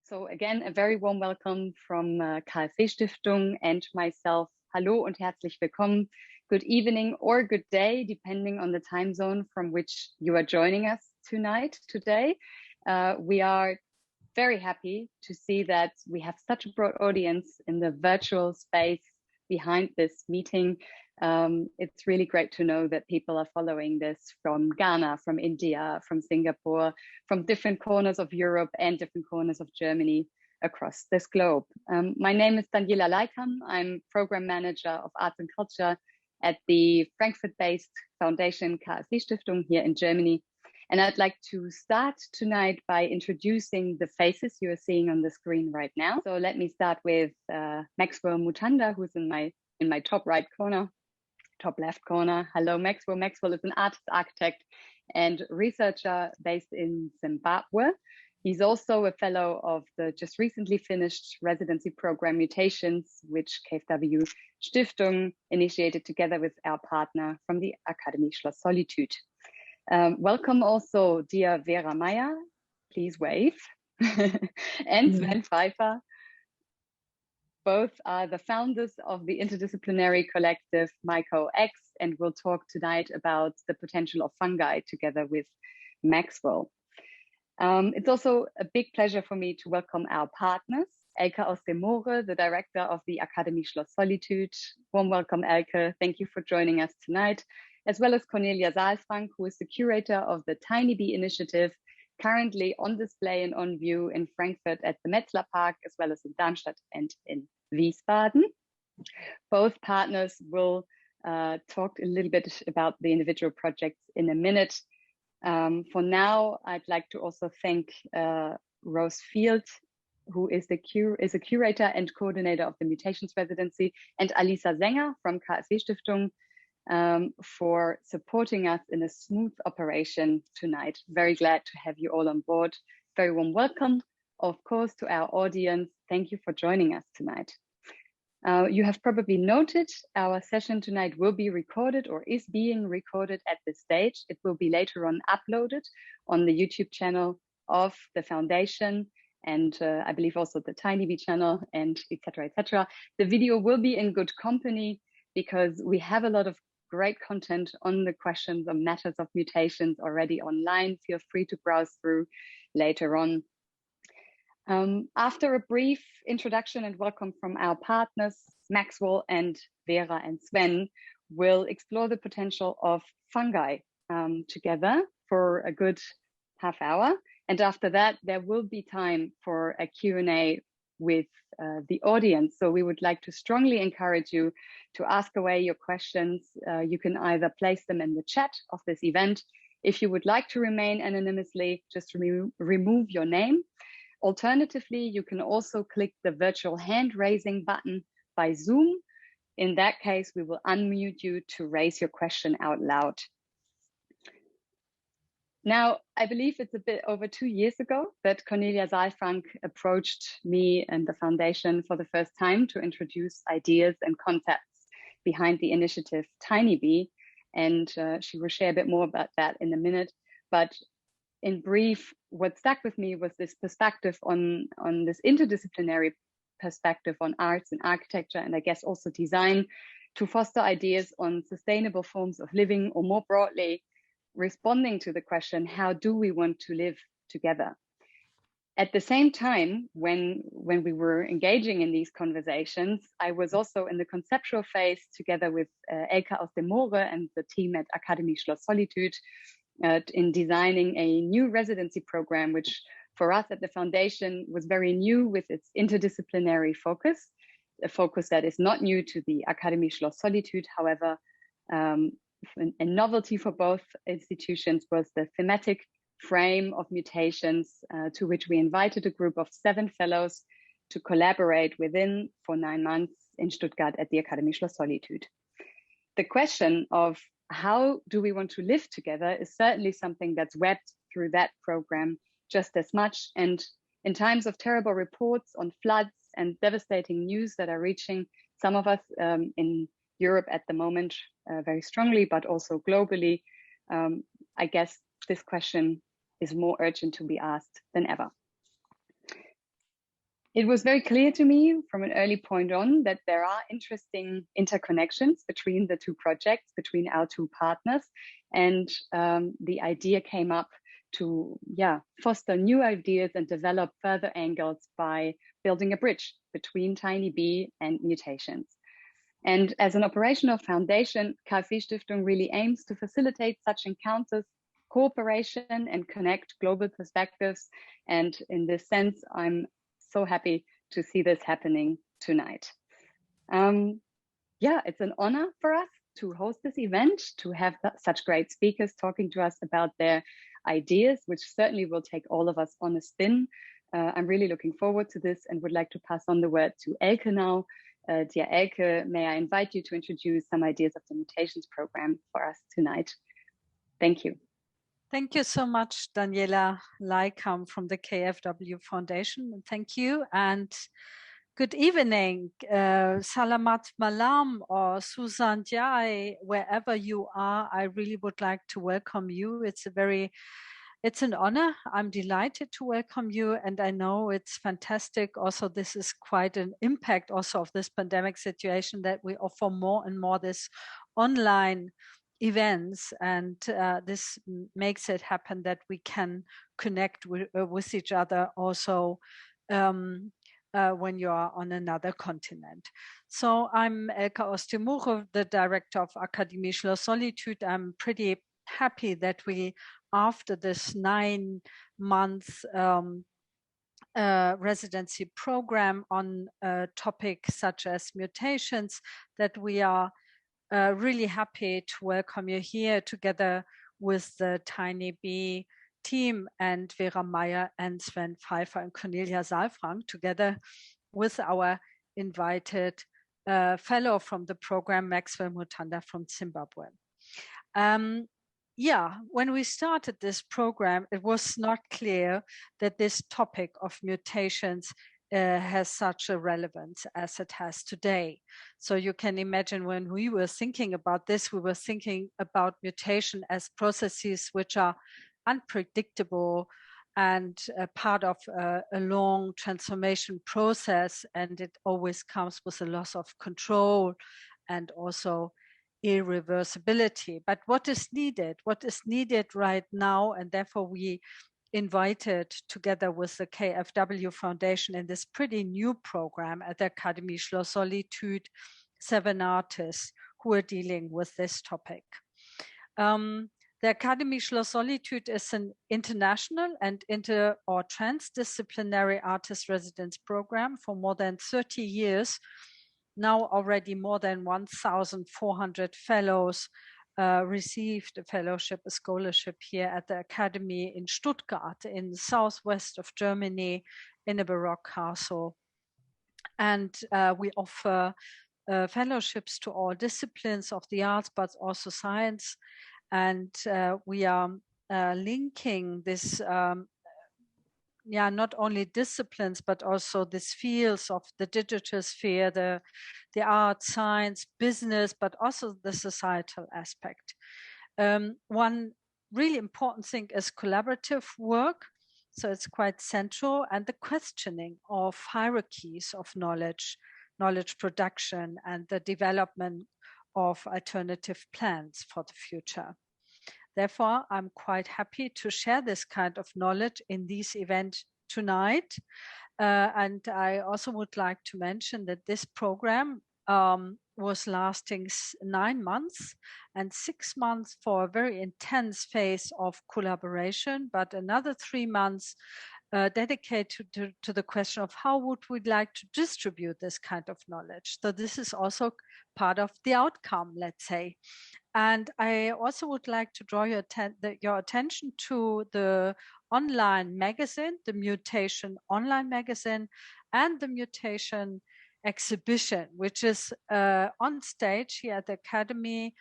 So again, a very warm welcome from KfW Stiftung and myself. Hallo und herzlich willkommen. Good evening or good day, depending on the time zone from which you are joining us today. We are very happy to see that we have such a broad audience in the virtual space behind this meeting. It's really great to know that people are following this from Ghana, from India, from Singapore, from different corners of Europe and different corners of Germany across this globe. My name is Daniela Leikam. I'm Program Manager of Arts and Culture at the Frankfurt-based foundation KfW Stiftung here in Germany. And I'd like to start tonight by introducing the faces you are seeing on the screen right now. So let me start with Maxwell Mutanda, who's in my top right corner, top left corner. Hello, Maxwell. Maxwell is an artist, architect, and researcher based in Zimbabwe. He's also a fellow of the just recently finished residency program Mutations, which KfW Stiftung initiated together with our partner from the Akademie Schloss Solitude. Welcome also, dear Vera Meyer, please wave, and Sven Pfeiffer. Both are the founders of the interdisciplinary collective MycoX, and we'll talk tonight about the potential of fungi together with Maxwell. It's also a big pleasure for me to welcome our partners, Elke aus dem Moore, the director of the Akademie Schloss Solitude. Warm welcome, Elke. Thank you for joining us tonight, as well as Cornelia Saalfrank, who is the curator of the TinyMonday initiative, currently on display and on view in Frankfurt at the Metzler Park, as well as in Darmstadt and in Wiesbaden. Both partners will talk a little bit about the individual projects in a minute. For now, I'd like to also thank Rose Field, who is a curator and coordinator of the Mutations residency, and Alisa Sänger from KfW Stiftung for supporting us in a smooth operation tonight. Very glad to have you all on board. Very warm welcome, of course, to our audience. Thank you for joining us tonight. You have probably noted our session tonight will be recorded or is being recorded at this stage. It will be later on uploaded on the YouTube channel of the foundation, and I believe also the TinyMonday channel, and etc. etc. The video will be in good company because we have a lot of great content on the questions or matters of mutations already online. Feel free to browse through later on. After a brief introduction and welcome from our partners, Maxwell and Vera and Sven will explore the potential of fungi together for a good half hour. And after that, there will be time for a Q&A with the audience. So we would like to strongly encourage you to ask away your questions. You can either place them in the chat of this event. If you would like to remain anonymously, just remove your name. Alternatively, you can also click the virtual hand raising button by Zoom. In that case, we will unmute you to raise your question out loud. Now, I believe it's a bit over 2 years ago that Cornelia Saalfrank approached me and the foundation for the first time to introduce ideas and concepts behind the initiative TinyMonday, and she will share a bit more about that in a minute. But in brief, what stuck with me was this perspective on this interdisciplinary perspective on arts and architecture, and I guess also design, to foster ideas on sustainable forms of living, or more broadly, responding to the question, how do we want to live together? At the same time, when we were engaging in these conversations, I was also in the conceptual phase together with Elke aus dem Moore and the team at Akademie Schloss Solitude in designing a new residency program, which for us at the foundation was very new with its interdisciplinary focus, a focus that is not new to the Akademie Schloss Solitude. However, a novelty for both institutions was the thematic frame of mutations, to which we invited a group of 7 fellows to collaborate within for 9 months in Stuttgart at the Akademie Schloss Solitude. The question of how do we want to live together is certainly something that's webbed through that program just as much. And in times of terrible reports on floods and devastating news that are reaching some of us in Europe at the moment very strongly, but also globally, I guess this question is more urgent to be asked than ever. It was very clear to me from an early point on that there are interesting interconnections between the two projects, between our two partners. And the idea came up to foster new ideas and develop further angles by building a bridge between TinyB and Mutations. And as an operational foundation, KfW Stiftung really aims to facilitate such encounters, cooperation, and connect global perspectives. And in this sense, I'm so happy to see this happening tonight. It's an honor for us to host this event, to have such great speakers talking to us about their ideas, which certainly will take all of us on a spin. I'm really looking forward to this and would like to pass on the word to Elke now. Dear Elke, may I invite you to introduce some ideas of the Mutations program for us tonight? Thank you. Thank you so much, Daniela Leikam from the KfW Foundation. Thank you and good evening. Salamat malam or Susan Jai, wherever you are, I really would like to welcome you. It's an honor. I'm delighted to welcome you, and I know it's fantastic. Also, this is quite an impact also of this pandemic situation that we offer more and more this online events, and this makes it happen that we can connect with each other also when you are on another continent. So I'm Elke Ostimuro, the director of Akademie Schloss Solitude. I'm pretty happy that we, after this 9 months residency program on a topic such as mutations, that we are really happy to welcome you here together with the TinyB team and Vera Meyer and Sven Pfeiffer and Cornelia Saalfrank, together with our invited fellow from the program, Maxwell Mutanda from Zimbabwe. When we started this program, it was not clear that this topic of mutations has such a relevance as it has today. So you can imagine when we were thinking about this, we were thinking about mutation as processes which are unpredictable and a part of a long transformation process, and it always comes with a loss of control and also irreversibility. But what is needed? What is needed right now? And therefore we invited, together with the KfW Foundation in this pretty new program at the Akademie Schloss Solitude, 7 artists who are dealing with this topic. The Akademie Schloss Solitude is an international and transdisciplinary artist residence program for more than 30 years. Now already more than 1,400 fellows received a fellowship, a scholarship here at the Academy in Stuttgart, in the southwest of Germany, in a Baroque castle. And we offer fellowships to all disciplines of the arts, but also science. And we are linking this, not only disciplines, but also these fields of the digital sphere, the art, science, business, but also the societal aspect. One really important thing is collaborative work. So it's quite central, and the questioning of hierarchies of knowledge production, and the development of alternative plans for the future. Therefore, I'm quite happy to share this kind of knowledge in this event tonight. And I also would like to mention that this program was lasting 9 months, and 6 months for a very intense phase of collaboration, but another 3 months dedicated to the question of how would we like to distribute this kind of knowledge. So this is also part of the outcome, let's say. And I also would like to draw your attention to the online magazine, the Mutation online magazine, and the Mutation exhibition, which is on stage here at the Academy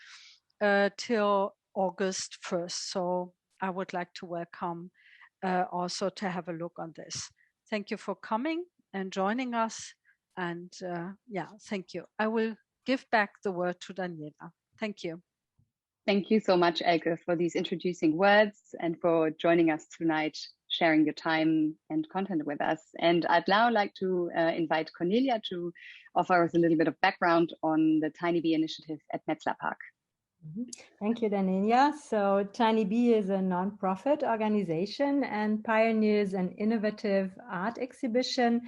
till August 1st. So I would like to welcome also to have a look on this. Thank you for coming and joining us. And thank you. I will give back the word to Daniela. Thank you. Thank you so much, Elke, for these introducing words and for joining us tonight, sharing your time and content with us. And I'd now like to invite Cornelia to offer us a little bit of background on the TinyBee initiative at Metzler Park. Thank you, Daniela. So TinyBee is a nonprofit organization and pioneers an innovative art exhibition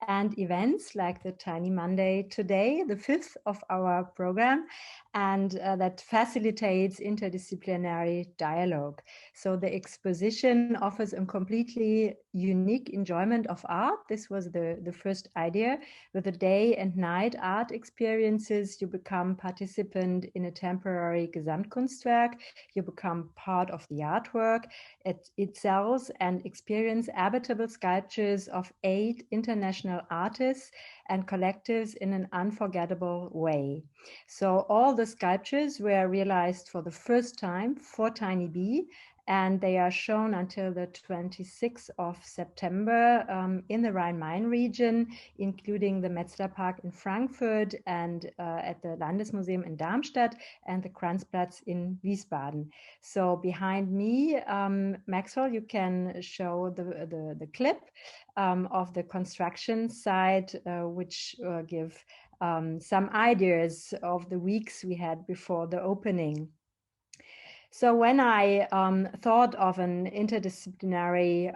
and events like the TinyMonday today, the fifth of our program, and that facilitates interdisciplinary dialogue. So the exposition offers a completely unique enjoyment of art. This was the first idea. With the day and night art experiences, you become participant in a temporary Gesamtkunstwerk. You become part of the artwork. It sells and experience habitable sculptures of 8 international artists and collectives in an unforgettable way. So all the sculptures were realized for the first time for TinyBee, and they are shown until the 26th of September in the Rhine-Main region, including the Metzler Park in Frankfurt and at the Landesmuseum in Darmstadt and the Kranzplatz in Wiesbaden. So behind me, Maxwell, you can show the clip of the construction site, which give some ideas of the weeks we had before the opening. So when I thought of an interdisciplinary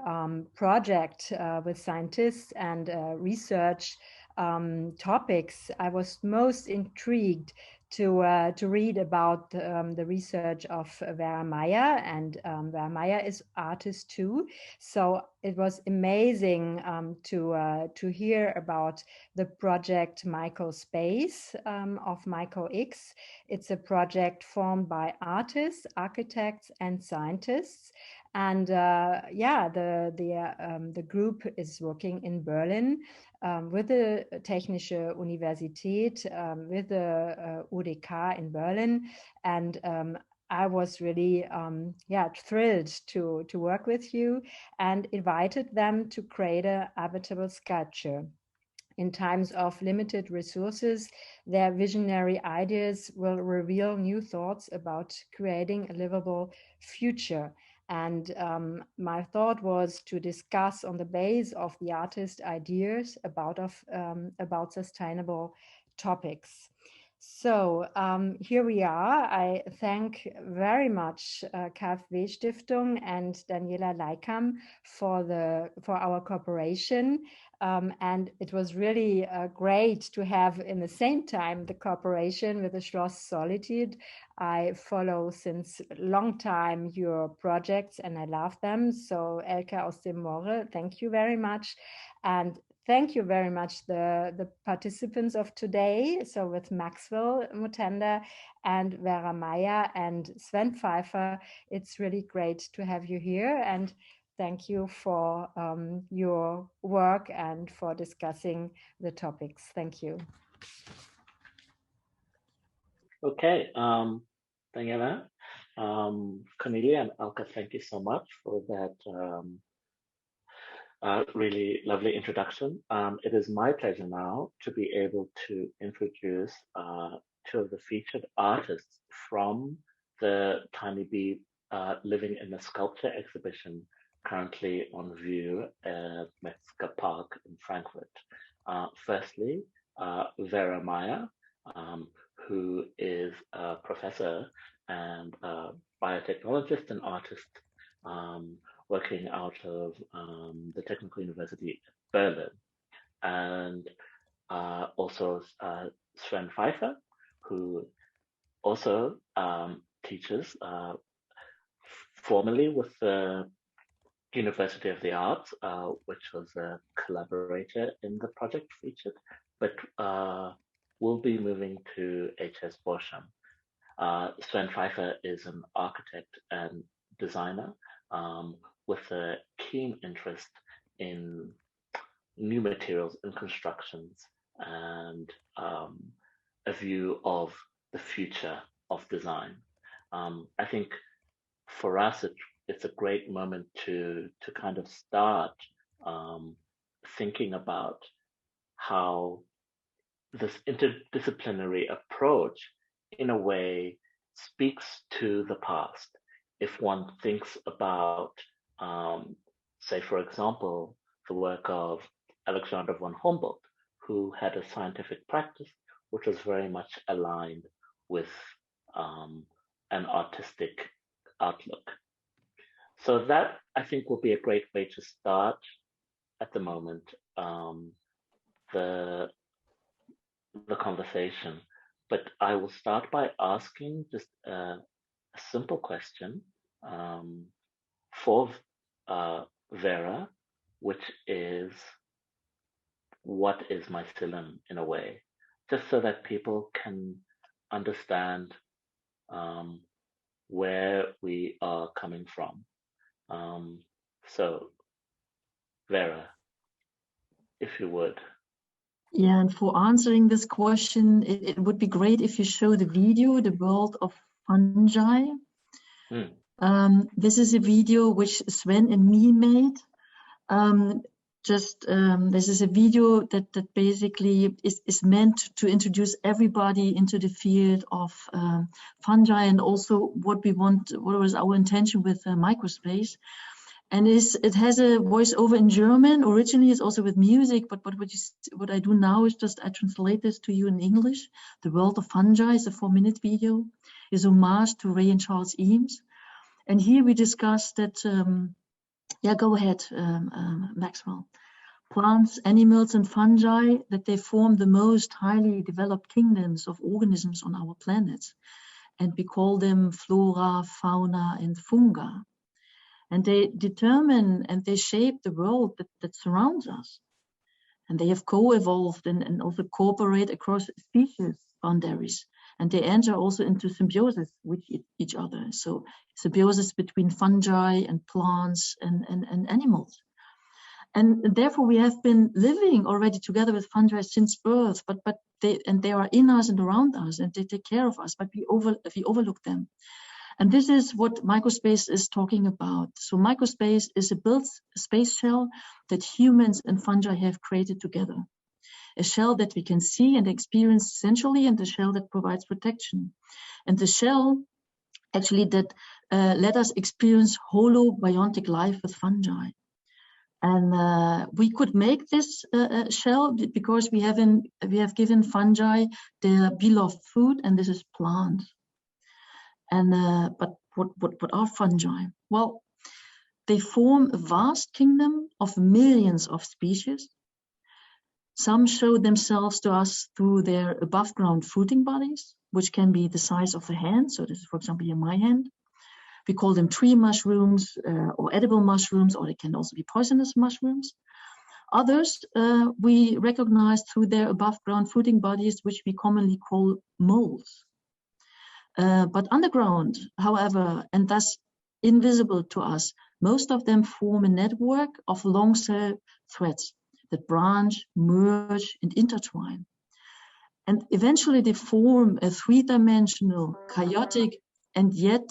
project with scientists and research topics, I was most intrigued to read about the research of Vera Meyer, and Vera Meyer is artist too. So it was amazing to hear about the project Myco-Space of Myco-X. It's a project formed by artists, architects, and scientists. And the group is working in Berlin with the Technische Universität, with the UDK in Berlin. And I was really thrilled to work with you and invited them to create a habitable sculpture. In times of limited resources, their visionary ideas will reveal new thoughts about creating a livable future. And my thought was to discuss on the base of the artist ideas about sustainable topics. So here we are. I thank very much KfW Stiftung and Daniela Leikam for our cooperation. And it was really great to have in the same time the cooperation with the Schloss Solitude. I follow since a long time your projects and I love them. So Elke aus dem Moore, thank you very much. And thank you very much the participants of today. So with Maxwell Mutanda and Vera Meyer and Sven Pfeiffer, it's really great to have you here. And thank you for your work and for discussing the topics. Thank you. Okay, Daniela, Cornelia and Alka, thank you so much for that really lovely introduction. It is my pleasure now to be able to introduce 2 of the featured artists from the TinyBee Living in a Sculpture exhibition currently on view at Metzler Park in Frankfurt. Firstly, Vera Meyer, who is a professor and a biotechnologist and artist working out of the Technical University of Berlin. And also Sven Pfeiffer, who also teaches formally with the University of the Arts, which was a collaborator in the project featured, but will be moving to HS Bochum. Sven Pfeiffer is an architect and designer with a keen interest in new materials and constructions and a view of the future of design. I think for us, it's a great moment to kind of start thinking about how this interdisciplinary approach in a way speaks to the past. If one thinks about say, for example, the work of Alexander von Humboldt, who had a scientific practice which was very much aligned with an artistic outlook. So that, I think, will be a great way to start at the moment the conversation. But I will start by asking just a simple question for Vera, which is, what is mycelium in a way? Just so that people can understand where we are coming from. So, Vera, if you would. Yeah, and for answering this question, it would be great if you show the video, The World of Fungi. This is a video which Sven and me made. This is a video that basically is meant to introduce everybody into the field of fungi, and also what was our intention with Microspace. And it has a voiceover in German. Originally, it's also with music, but what I do now is just I translate this to you in English. The World of Fungi is a 4-minute video. Is homage to Ray and Charles Eames. And here we discuss that, go ahead, Maxwell. Plants, animals, and fungi, that they form the most highly developed kingdoms of organisms on our planet. And we call them flora, fauna, and fungi. And they determine and they shape the world that surrounds us. And they have co-evolved and also cooperate across species boundaries. And they enter also into symbiosis with each other. So symbiosis between fungi and plants and animals. And therefore we have been living already together with fungi since birth, but they are in us and around us, and they take care of us, but we overlook them. And this is what Microspace is talking about. So Microspace is a built space shell that humans and fungi have created together. A shell that we can see and experience sensually, and a shell that provides protection. And the shell actually that let us experience holobiontic life with fungi. And we could make this shell because we have given fungi their beloved food, and this is plants. And but what are fungi? Well, they form a vast kingdom of millions of species. Some show themselves to us through their above ground fruiting bodies, which can be the size of a hand. So this is, for example, here my hand. We call them tree mushrooms or edible mushrooms, or they can also be poisonous mushrooms. Others we recognize through their above ground fruiting bodies, which we commonly call molds. But underground, however, and thus invisible to us, most of them form a network of long cell threads that branch, merge, and intertwine. And eventually they form a three-dimensional, chaotic, and yet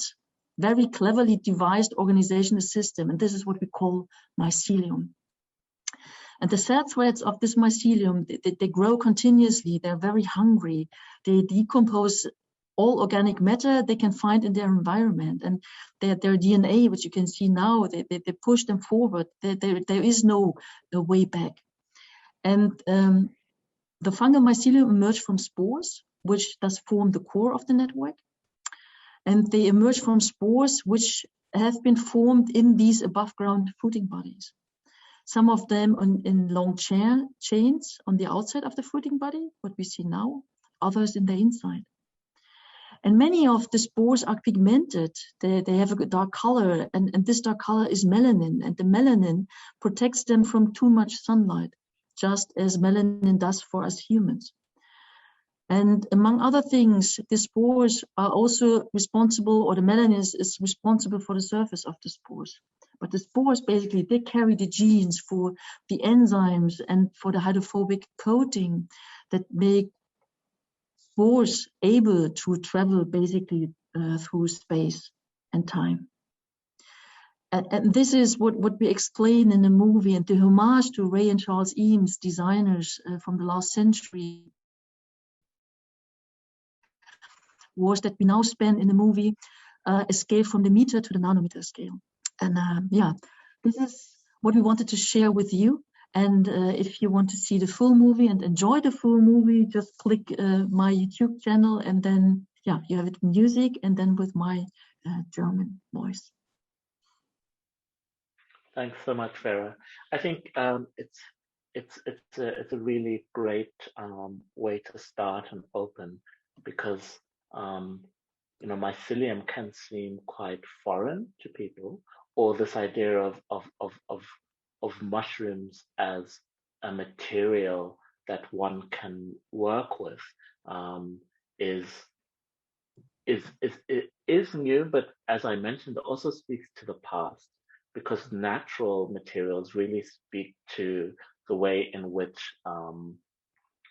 very cleverly devised organizational system. And this is what we call mycelium. And the cell threads of this mycelium, they grow continuously. They're very hungry. They decompose all organic matter they can find in their environment, and their DNA, which you can see now, they push them forward. There is no way back. And the fungal mycelium emerge from spores, which thus form the core of the network. And they emerge from spores which have been formed in these above ground fruiting bodies. Some of them in long chains on the outside of the fruiting body, what we see now, others in the inside. And many of the spores are pigmented. They have a dark color, and this dark color is melanin, and the melanin protects them from too much sunlight, just as melanin does for us humans. And among other things, the spores are also responsible, or the melanin is responsible for the surface of the spores. But the spores, basically, they carry the genes for the enzymes and for the hydrophobic coating that make spores able to travel basically through space and time. And this is what we explain in the movie, and the homage to Ray and Charles Eames, designers from the last century, was that we now spend in the movie a scale from the meter to the nanometer scale. And this is what we wanted to share with you. And if you want to see the full movie and enjoy the full movie, just click my YouTube channel, and then yeah, you have it music and then with my German voice. Thanks so much, Vera. I think it's a really great way to start and open, because you know, mycelium can seem quite foreign to people, or this idea of mushrooms as a material that one can work with is new, but as I mentioned, it also speaks to the past, because natural materials really speak to the way in which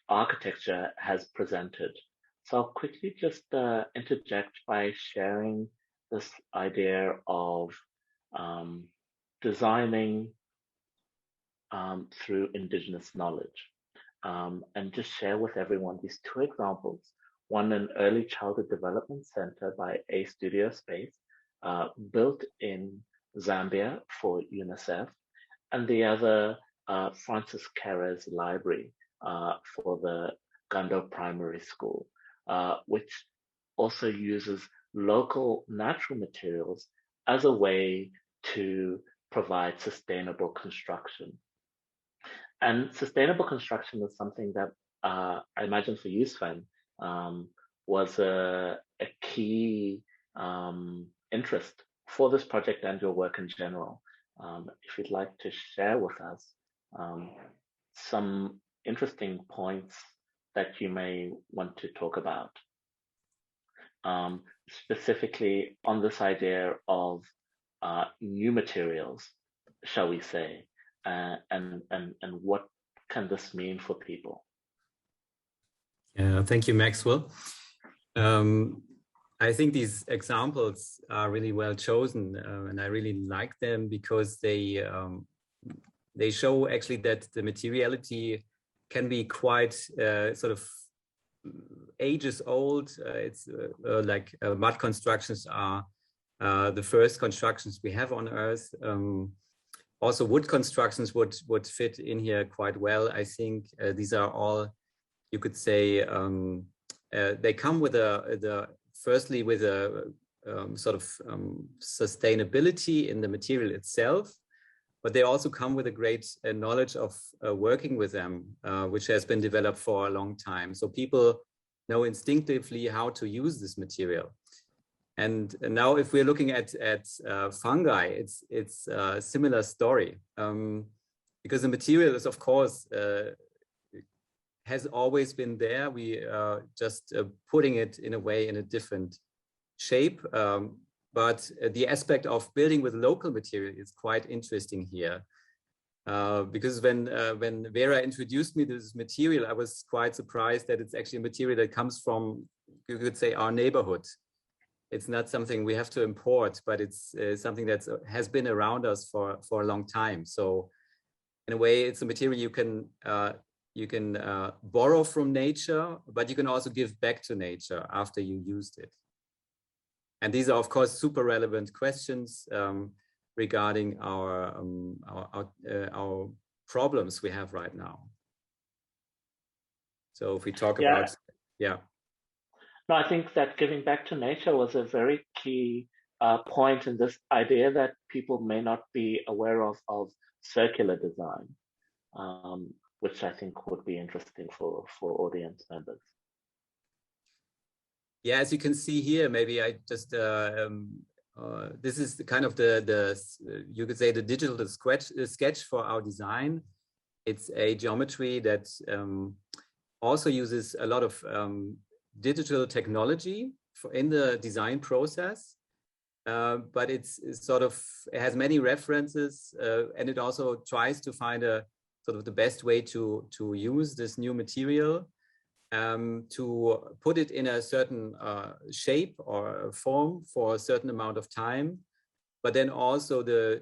architecture has presented. So I'll quickly just interject by sharing this idea of designing through indigenous knowledge, and just share with everyone these two examples. One, an early childhood development center by A Studio Space, built in Zambia for UNICEF, and the other, Francis Carer's library for the Gando Primary School, which also uses local natural materials as a way to provide sustainable construction. And sustainable construction is something that I imagine for you, Sven, was a key interest for this project and your work in general. If you'd like to share with us some interesting points that you may want to talk about, specifically on this idea of new materials, shall we say, and what can this mean for people? Thank you, Maxwell. I think these examples are really well chosen, and I really like them because they show actually that the materiality can be quite sort of ages old. It's like mud constructions are the first constructions we have on Earth. Also, wood constructions would fit in here quite well. I think these are all, you could say, they come with firstly with a sort of sustainability in the material itself, but they also come with a great knowledge of working with them, which has been developed for a long time. So people know instinctively how to use this material. And now, if we're looking at fungi, it's a similar story, because the material is, of course, has always been there. We are just putting it in a way in a different shape. But the aspect of building with local material is quite interesting here, because when Vera introduced me to this material, I was quite surprised that it's actually a material that comes from, you could say, our neighborhood. It's not something we have to import, but it's something that has been around us for a long time. So in a way, it's a material you can borrow from nature, but you can also give back to nature after you used it. And these are, of course, super relevant questions regarding our problems we have right now. So if we talk about, No, I think that giving back to nature was a very key point in this idea that people may not be aware of circular design, which I think would be interesting for audience members. Yeah, as you can see here, maybe I just, this is the kind of you could say the digital sketch for our design. It's a geometry that also uses a lot of digital technology in the design process, but it has many references, and it also tries to find a sort of the best way to use this new material, to put it in a certain shape or form for a certain amount of time, but then also the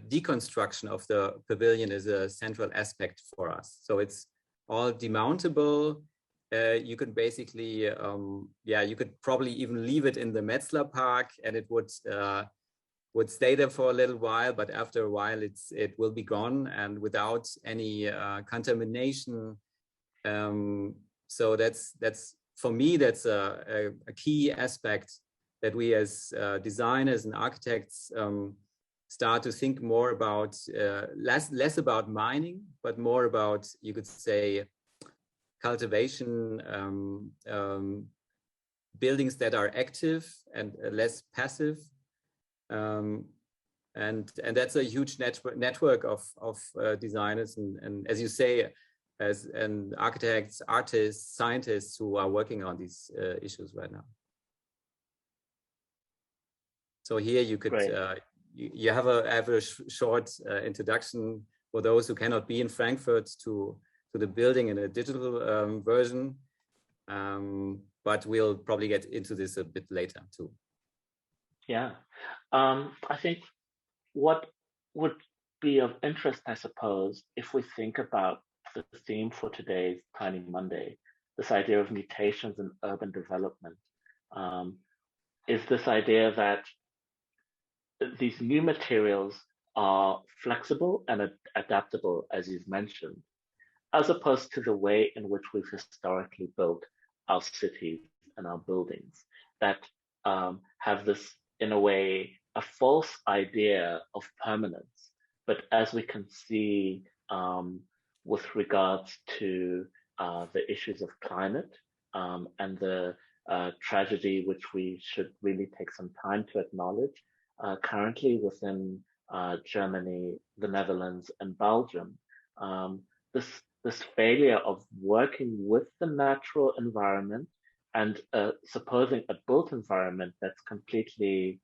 deconstruction of the pavilion is a central aspect for us. So it's all demountable. You could basically, you could probably even leave it in the Metzler Park, and it would would stay there for a little while, but after a while it will be gone and without any contamination. So that's for me, that's a key aspect that we as designers and architects start to think more about, less about mining, but more about, you could say, cultivation, buildings that are active and less passive. And that's a huge network of designers and as you say, and architects, artists, scientists who are working on these issues right now. So here you could you have a short introduction for those who cannot be in Frankfurt to the building in a digital version, but we'll probably get into this a bit later too. Yeah, I think what would be of interest, I suppose, if we think about the theme for today's TinyMonday, this idea of mutations in urban development, is this idea that these new materials are flexible and adaptable, as you've mentioned, as opposed to the way in which we've historically built our cities and our buildings that have this, in a way, a false idea of permanence. But as we can see with regards to the issues of climate and the tragedy which we should really take some time to acknowledge, currently within Germany, the Netherlands, and Belgium, this failure of working with the natural environment and supposing a built environment that's completely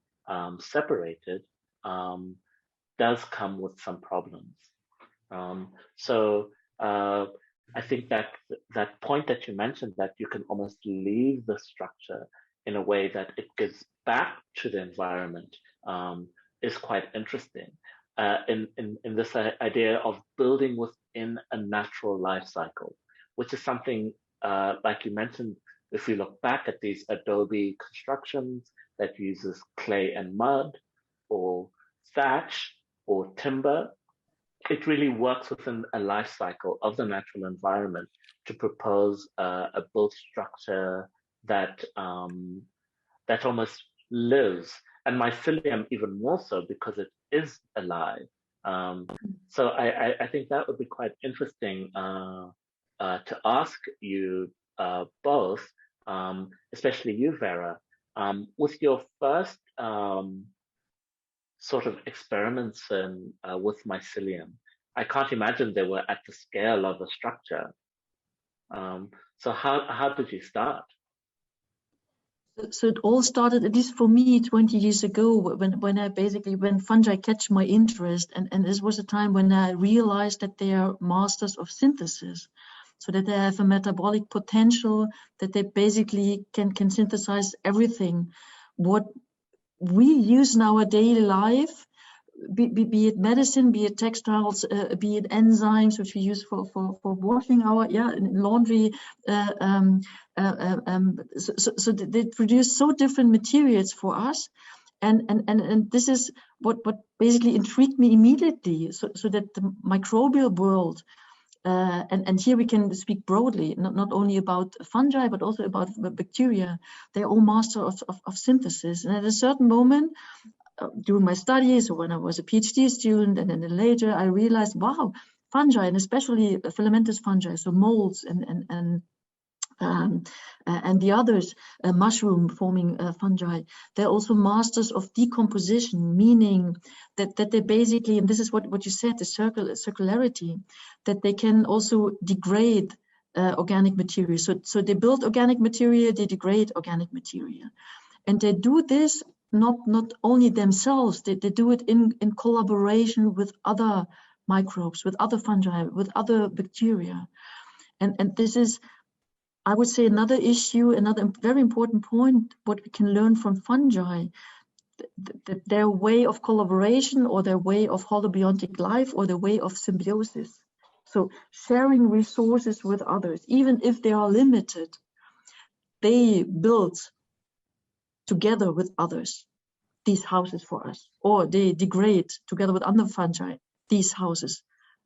separated does come with some problems. So I think that point that you mentioned, that you can almost leave the structure in a way that it gives back to the environment, is quite interesting. In this idea of building within a natural life cycle, which is something, like you mentioned, if we look back at these adobe constructions that uses clay and mud or thatch or timber, it really works within a life cycle of the natural environment to propose a built structure that that almost lives, and mycelium even more so because it is alive. So I think that would be quite interesting to ask you both, especially you, Vera, with your first sort of experiments with mycelium. I can't imagine they were at the scale of a structure. So how did you start? So it all started, at least for me, 20 years ago, when fungi catch my interest, and this was a time when I realized that they are masters of synthesis, so that they have a metabolic potential, that they basically can synthesize everything what we use in our daily life, be it medicine, be it textiles, be it enzymes which we use for washing our laundry. So they produce so different materials for us, and this is what basically intrigued me immediately. So that the microbial world, and here we can speak broadly, not only about fungi but also about bacteria. They're all masters of synthesis, and at a certain moment, during my studies, or when I was a PhD student, and then later, I realized, wow, fungi, and especially filamentous fungi, so molds and the others, mushroom-forming fungi, they're also masters of decomposition, meaning that they basically, and this is what you said, the circularity, that they can also degrade organic material. So they build organic material, they degrade organic material, and they do this not only themselves, they do it in collaboration with other microbes, with other fungi, with other bacteria. And this is, I would say, another issue, another very important point, what we can learn from fungi, their way of collaboration, or their way of holobiontic life, or their way of symbiosis. So sharing resources with others, even if they are limited, they build together with others. these houses for us, or they degrade together with other fungi these houses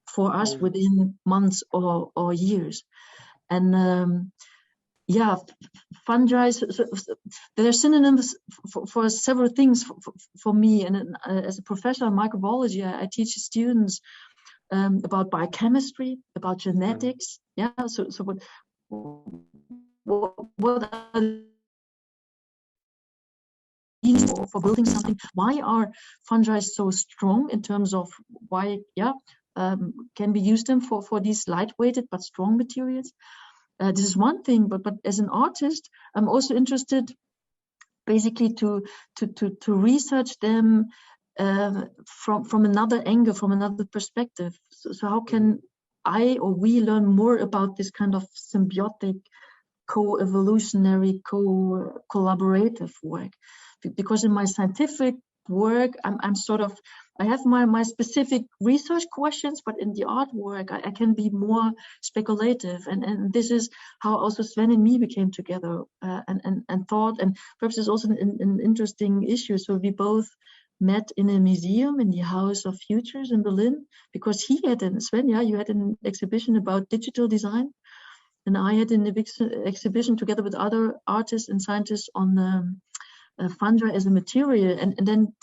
for us within months or years. And yeah, fungi, so there are synonyms for several things for me. And as a professor in microbiology, I teach students about biochemistry, about genetics. Yeah, so what are for building something? Why are fungi so strong in terms of why? Yeah, can we use them for these lightweighted but strong materials? This is one thing, but as an artist, I'm also interested basically to research them from another angle, from another perspective. So how can I or we learn more about this kind of symbiotic, co-evolutionary, collaborative work? Because in my scientific work, I'm sort of, I have my specific research questions, but in the artwork, I can be more speculative. And this is how also Sven and me became together and thought, and perhaps it's also an interesting issue. So we both met in a museum in the House of Futures in Berlin, because he had, Sven, yeah, you had an exhibition about digital design, and I had an exhibition together with other artists and scientists on fungi as a material, and then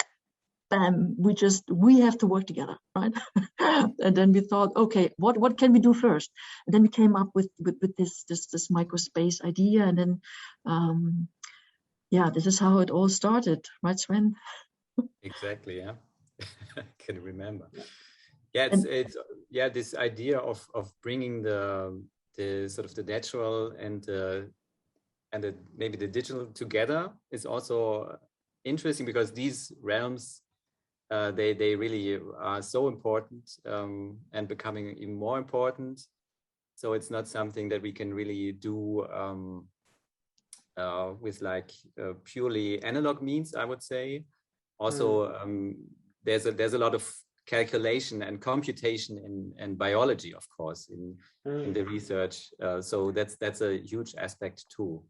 bam, we have to work together, right? And then we thought, okay, what can we do first? And then we came up with this microspace idea, and then yeah, this is how it all started, right, Sven? Exactly, yeah. I can remember. Yeah, it's yeah, this idea of bringing the sort of the natural and maybe the digital together is also interesting, because these realms they really are so important and becoming even more important. So it's not something that we can really do with like purely analog means, I would say. Also, there's a lot of calculation and computation in biology, of course, in the research. So that's a huge aspect too.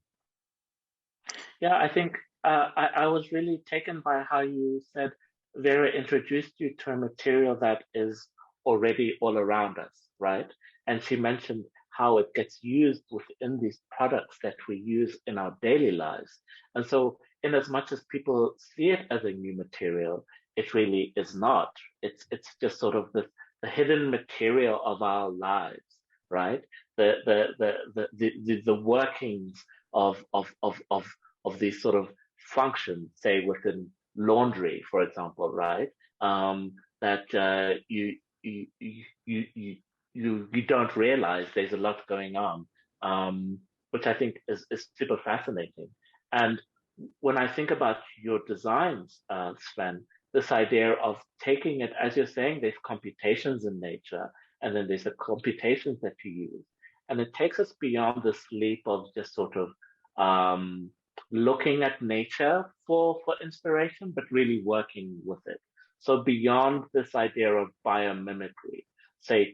Yeah, I think I was really taken by how you said Vera introduced you to a material that is already all around us, right? And she mentioned how it gets used within these products that we use in our daily lives. And so in as much as people see it as a new material, it really is not. It's just sort of the hidden material of our lives, right? The workings of these sort of functions, say within laundry, for example, right? That you don't realize there's a lot going on, which I think is super fascinating. And when I think about your designs, Sven, this idea of taking it, as you're saying, there's computations in nature, and then there's the computations that you use. And it takes us beyond this leap of just sort of looking at nature for inspiration, but really working with it. So beyond this idea of biomimicry, say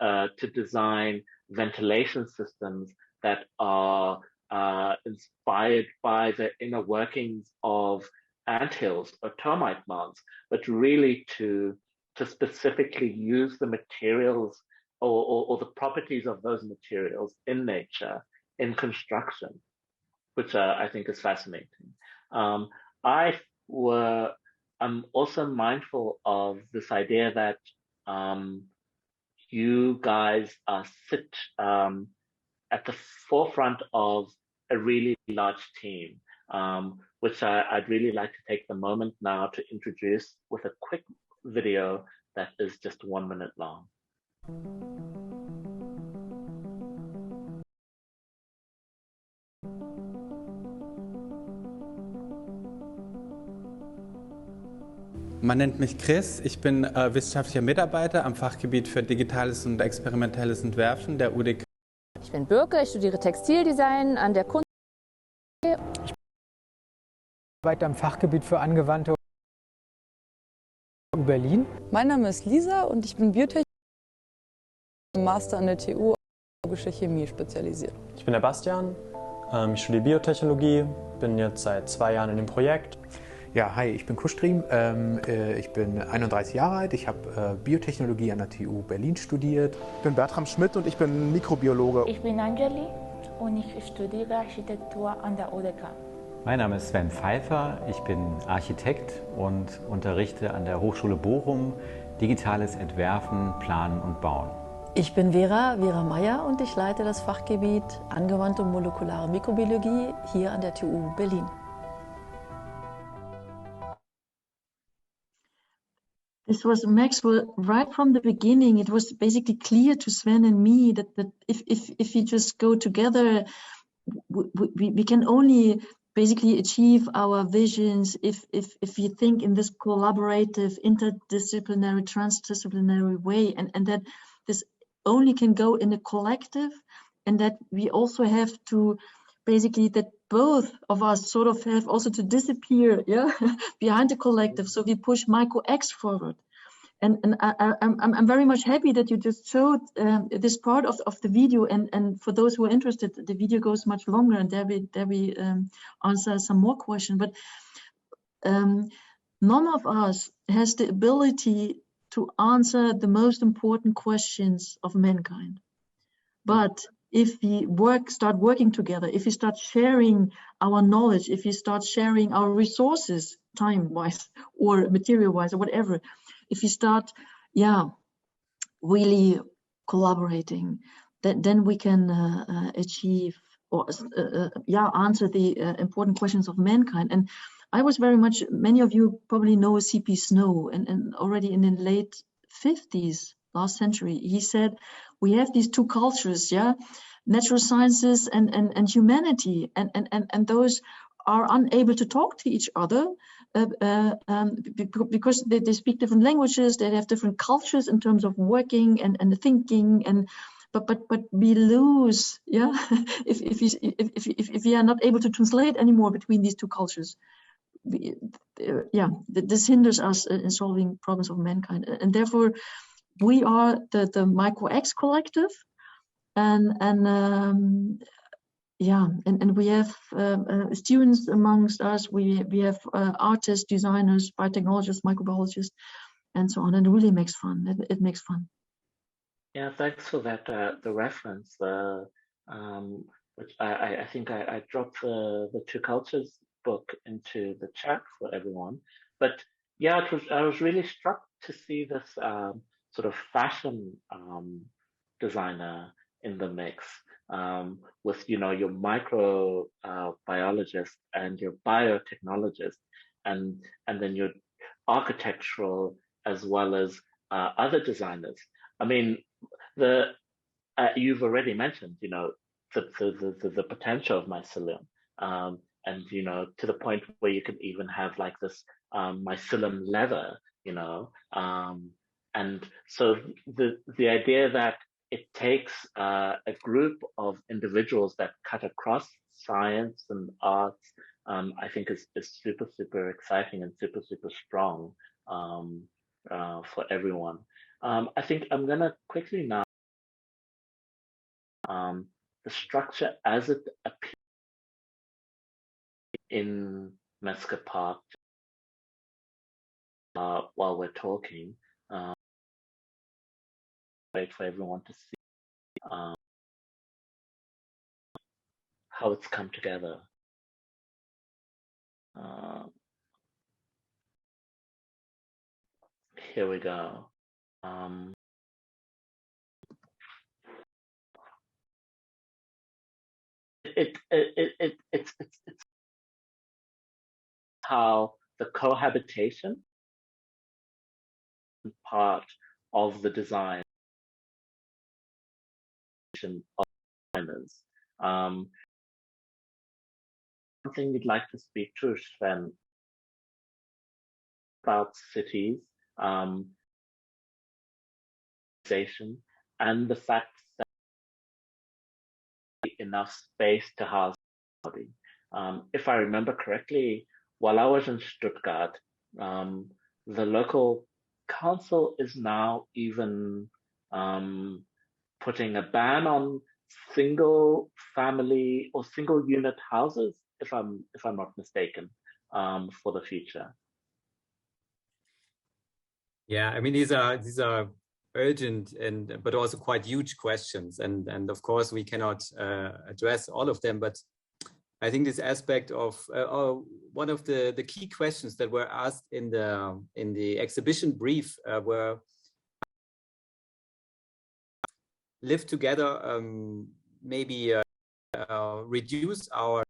to design ventilation systems that are inspired by the inner workings of anthills or termite mounds, but really to specifically use the materials or the properties of those materials in nature, in construction, which I think is fascinating. I'm also mindful of this idea that you guys sit at the forefront of a really large team, which I'd really like to take the moment now to introduce with a quick video that is just 1 minute long. Man nennt mich Chris, ich bin wissenschaftlicher Mitarbeiter am Fachgebiet für digitales und experimentelles Entwerfen der UDK. Ich bin Birke, ich studiere Textildesign an der Kunst. Ich arbeite am Fachgebiet für angewandte in Berlin. Mein Name ist Lisa und ich bin Biotechnologist, im Master an der TU, biologische Chemie spezialisiert. Ich bin der Bastian, ich studiere Biotechnologie, bin jetzt seit 2 Jahren in dem Projekt. Ja, hi, ich bin Kustrim, ich bin 31 Jahre alt, ich habe Biotechnologie an der TU Berlin studiert. Ich bin Bertram Schmidt und ich bin Mikrobiologe. Ich bin Angeli und ich studiere Architektur an der UDK. Mein Name ist Sven Pfeiffer, ich bin Architekt und unterrichte an der Hochschule Bochum digitales Entwerfen, Planen und Bauen. Ich bin Vera Meyer und ich leite das Fachgebiet Angewandte molekulare Mikrobiologie hier an der TU Berlin. This was Maxwell right from the beginning. It was basically clear to Sven and me that if we just go together, we can only basically achieve our visions if we think in this collaborative, interdisciplinary, transdisciplinary way, and that this only can go in a collective, and that we also have to basically that both of us sort of have also to disappear, yeah, behind the collective. So we push Micro X forward, and I'm very much happy that you just showed this part of the video. And for those who are interested, the video goes much longer, and there we answer some more questions. But none of us has the ability to answer the most important questions of mankind, but if we start working together, if we start sharing our knowledge, if we start sharing our resources, time-wise or material-wise or whatever, if we start, really collaborating, then we can achieve or answer the important questions of mankind. And I was very much, many of you probably know C.P. Snow, and already in the late 50s, last century, he said, we have these two cultures, natural sciences and humanity, and those are unable to talk to each other because they speak different languages, they have different cultures in terms of working and thinking, but we lose, if we are not able to translate anymore between these two cultures. This hinders us in solving problems of mankind, and therefore we are the Micro X collective, and we have students amongst us. We have artists, designers, biotechnologists, microbiologists, and so on. And it really makes fun. It makes fun. Yeah, thanks for that. The reference, which I think I dropped the Two Cultures book into the chat for everyone. But yeah, I was really struck to see this sort of fashion designer in the mix, with your microbiologist and your biotechnologist, and then your architectural as well as other designers. I mean, you've already mentioned the potential of mycelium, and to the point where you can even have like this mycelium leather, and so the idea that it takes a group of individuals that cut across science and arts, I think is super, super exciting and super, super strong for everyone. I think I'm gonna quickly now the structure as it appears in Metzger Park while we're talking. Wait for everyone to see how it's come together. Here we go. It's how the cohabitation part of the design of designers. Something you'd like to speak to, Sven, about cities, and the fact that enough space to house body. If I remember correctly, while I was in Stuttgart, the local council is now even putting a ban on single family or single unit houses, if I'm not mistaken. for the future? Yeah, I mean, these are urgent but also quite huge questions, and of course we cannot address all of them. But I think this aspect of one of the key questions that were asked in the exhibition brief were live together, maybe reduce our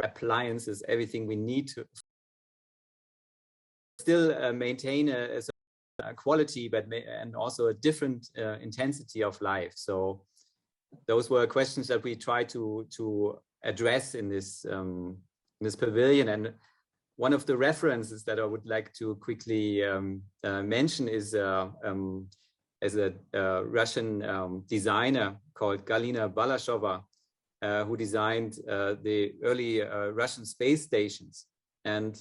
appliances, everything we need to still maintain a quality, but and also a different intensity of life. So those were questions that we tried to address in this pavilion. And one of the references that I would like to quickly mention is as a Russian designer called Galina Balashova, who designed the early Russian space stations. And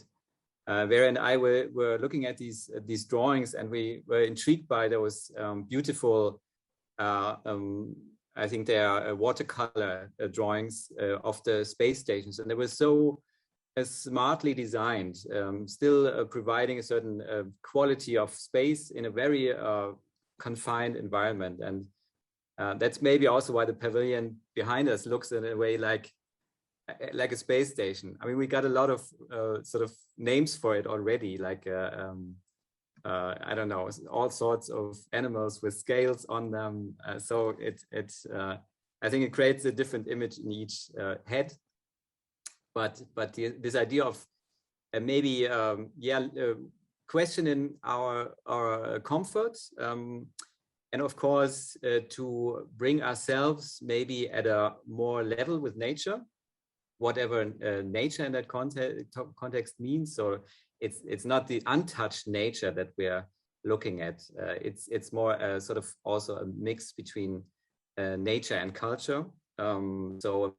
Vera and I were looking at these drawings, and we were intrigued by those beautiful, I think they are watercolor drawings of the space stations, and they were so smartly designed, still providing a certain quality of space in a very confined environment. And that's maybe also why the pavilion behind us looks in a way like a space station. I mean, we got a lot of sort of names for it already, like I don't know, all sorts of animals with scales on them. So I think it creates a different image in each head. But this idea of maybe questioning our comfort, and of course to bring ourselves maybe at a more level with nature, whatever nature in that context means. So it's not the untouched nature that we are looking at. It's more sort of also a mix between nature and culture. So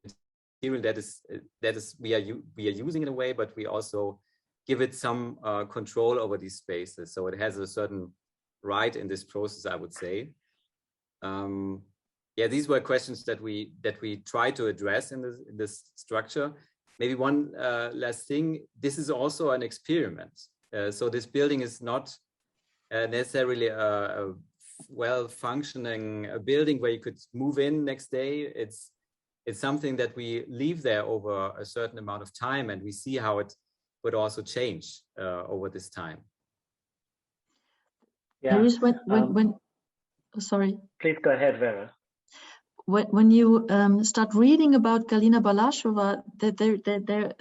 material that is we are using in a way, but we also give it some control over these spaces. So it has a certain right in this process, I would say. Yeah, these were questions that we try to address in this structure. Maybe one last thing, this is also an experiment. So this building is not necessarily a well-functioning building where you could move in next day. It's something that we leave there over a certain amount of time, and we see how it would also change over this time. Yeah. There is when sorry. Please go ahead, Vera. When you start reading about Galina Balashova, there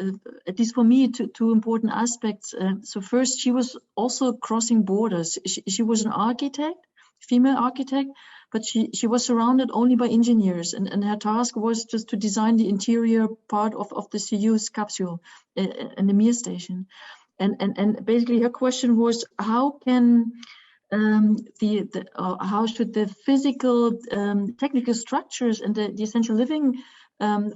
at least for me, two important aspects. So first, she was also crossing borders. She was an architect, female architect, but she was surrounded only by engineers, and her task was just to design the interior part of the Soyuz capsule and the Mir station. And basically her question was, how can how should the physical technical structures and the essential living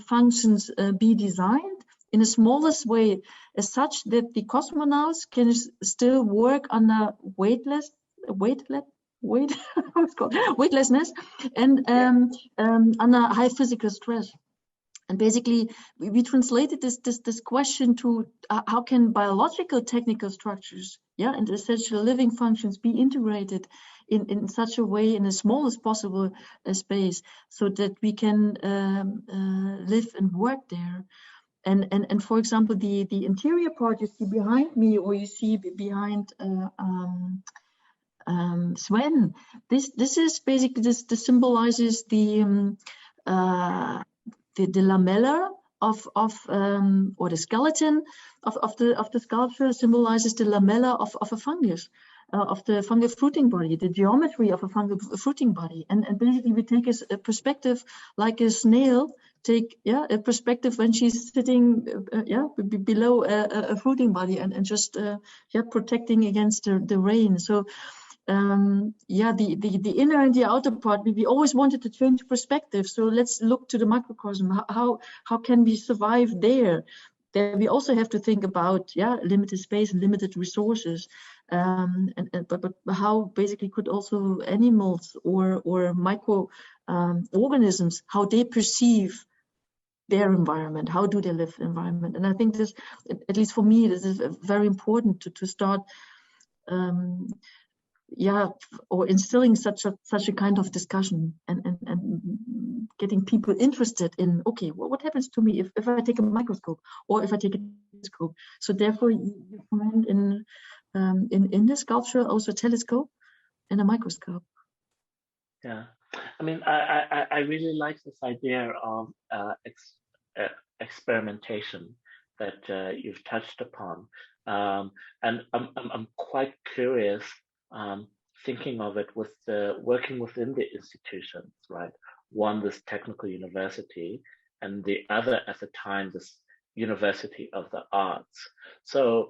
functions be designed in the smallest way, as such that the cosmonauts can still work under weightlessness and under high physical stress. And basically, we translated this question to how can biological technical structures, and essential living functions be integrated in such a way, in the smallest possible space, so that we can live and work there. And for example, the interior part you see behind me, or you see behind Sven, this is basically this symbolizes the lamella or the skeleton of the sculpture symbolizes the lamella of a fungus, of the fungal fruiting body, the geometry of a fungal fruiting body. And basically we take a perspective like a snail take a perspective when she's sitting below a fruiting body and just protecting against the rain. So the inner and the outer part, we always wanted to change perspective. So let's look to the microcosm. How can we survive there? Then we also have to think about limited space and limited resources, but how basically could also animals or micro organisms, how they perceive their environment. How do they live the environment? And I think this, at least for me, this is very important to start, or instilling such a kind of discussion and getting people interested in, okay, what happens to me if I take a microscope or if I take a telescope? So therefore, you find in the sculpture also a telescope and a microscope. Yeah, I mean, I really like this idea of experimentation that you've touched upon, and I'm quite curious, thinking of it with working within the institutions, right? One, this technical university, and the other at the time, this University of the Arts. So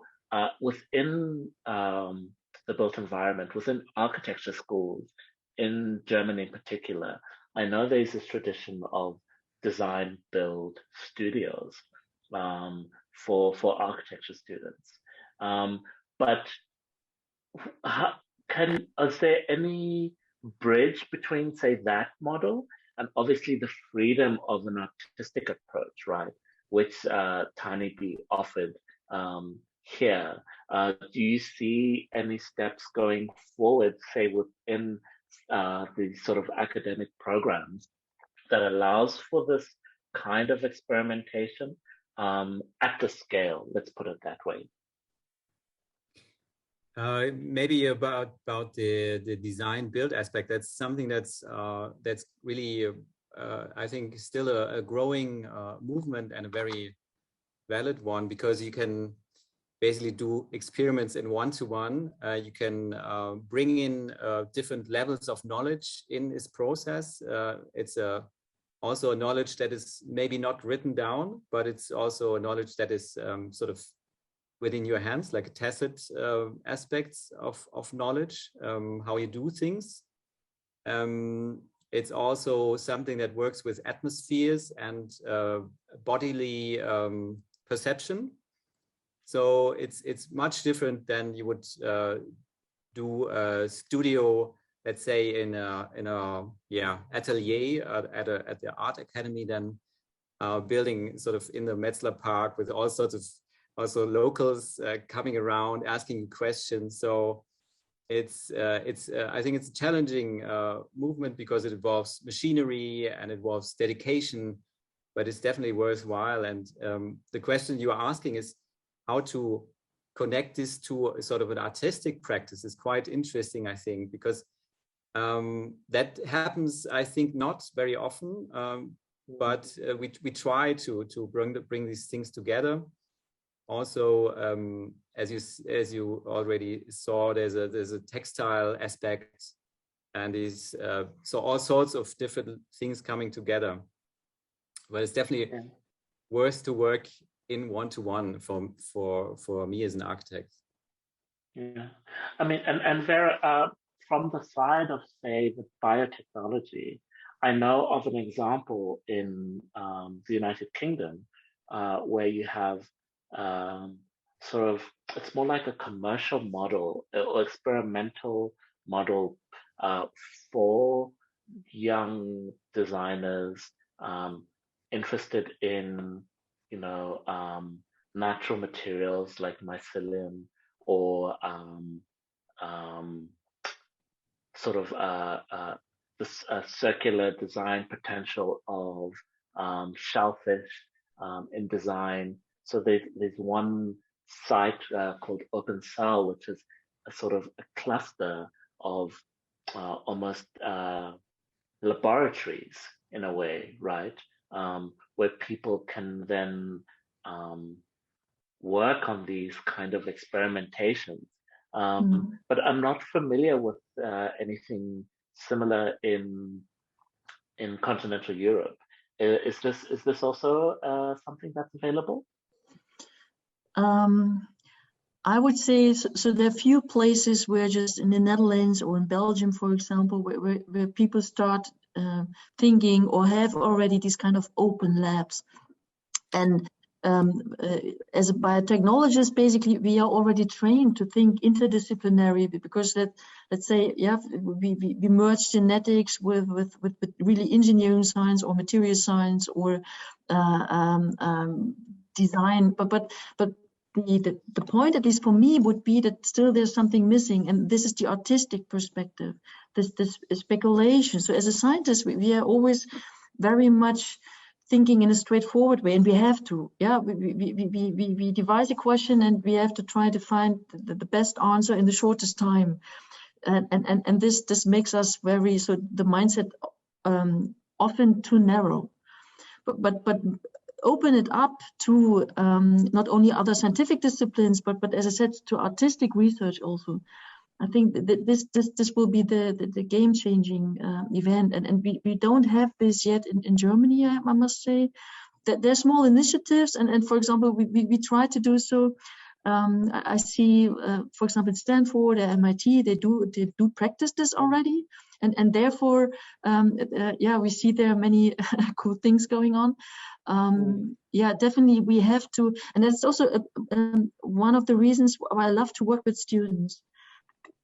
within the built environment, within architecture schools, in Germany in particular, I know there's this tradition of design build studios for architecture students. But is there any bridge between, say, that model and obviously the freedom of an artistic approach, right, which TinyBee offered here? Do you see any steps going forward, say, within the sort of academic programs that allows for this kind of experimentation at the scale? Let's put it that way. Maybe about the design build aspect. That's something that's really I think still a growing movement, and a very valid one, because you can basically do experiments in one-to-one. You can bring in different levels of knowledge in this process. It's also a knowledge that is maybe not written down, but it's also a knowledge that is sort of within your hands, like a tacit aspects of knowledge, how you do things. It's also something that works with atmospheres and bodily perception. So it's much different than you would do a studio, let's say in a atelier at the art academy, than building sort of in the Metzler Park with all sorts of also locals coming around asking questions. So it's I think it's a challenging movement, because it involves machinery and it involves dedication, but it's definitely worthwhile. And the question you are asking is how to connect this to sort of an artistic practice is quite interesting, I think, because that happens, I think, not very often, but we try to bring these things together. Also, as you already saw, there's a textile aspect, and so all sorts of different things coming together. But it's definitely worth to work in one-to-one for me as an architect. Yeah, I mean, and Vera, from the side of, say, the biotechnology, I know of an example in the United Kingdom where you have sort of, it's more like a commercial model or experimental model for young designers interested in, natural materials like mycelium, or sort of this circular design potential of shellfish in design. So there's one site called Open Cell, which is a sort of a cluster of almost laboratories in a way, right? Where people can then work on these kind of experimentations. But I'm not familiar with anything similar in continental Europe. Is this also something that's available? I would say so. There are few places where, just in the Netherlands or in Belgium, for example, where people start thinking or have already these kind of open labs, and as a biotechnologist, basically, we are already trained to think interdisciplinary, because let's say, yeah, we merge genetics with really engineering science or material science or design. But the point, at least for me, would be that still there's something missing, and this is the artistic perspective, this speculation. So as a scientist, we are always very much thinking in a straightforward way, and we have to, yeah, we devise a question and we have to try to find the best answer in the shortest time, and this makes us very, so the mindset often too narrow, but open it up to not only other scientific disciplines, but as I said, to artistic research also. I think that this will be the game-changing event, and we don't have this yet in Germany. I must say that there's small initiatives, and for example, we try to do so. I see, for example, in Stanford, MIT, they do practice this already, and therefore, yeah, we see there are many cool things going on. Yeah, definitely we have to, and that's also one of the reasons why I love to work with students.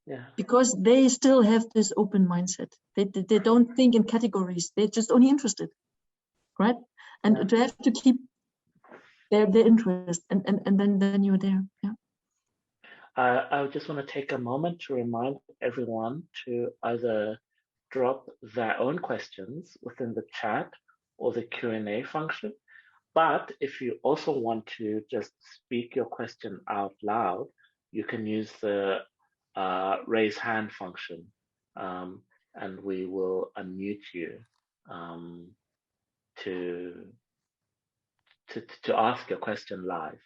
Yeah. Because they still have this open mindset. They don't think in categories. They're just only interested, right? And to have to keep their interest, and then you're there. Yeah. I just want to take a moment to remind everyone to either drop their own questions within the chat or the Q&A function. But if you also want to just speak your question out loud, you can use the raise hand function, and we will unmute you to ask your question live.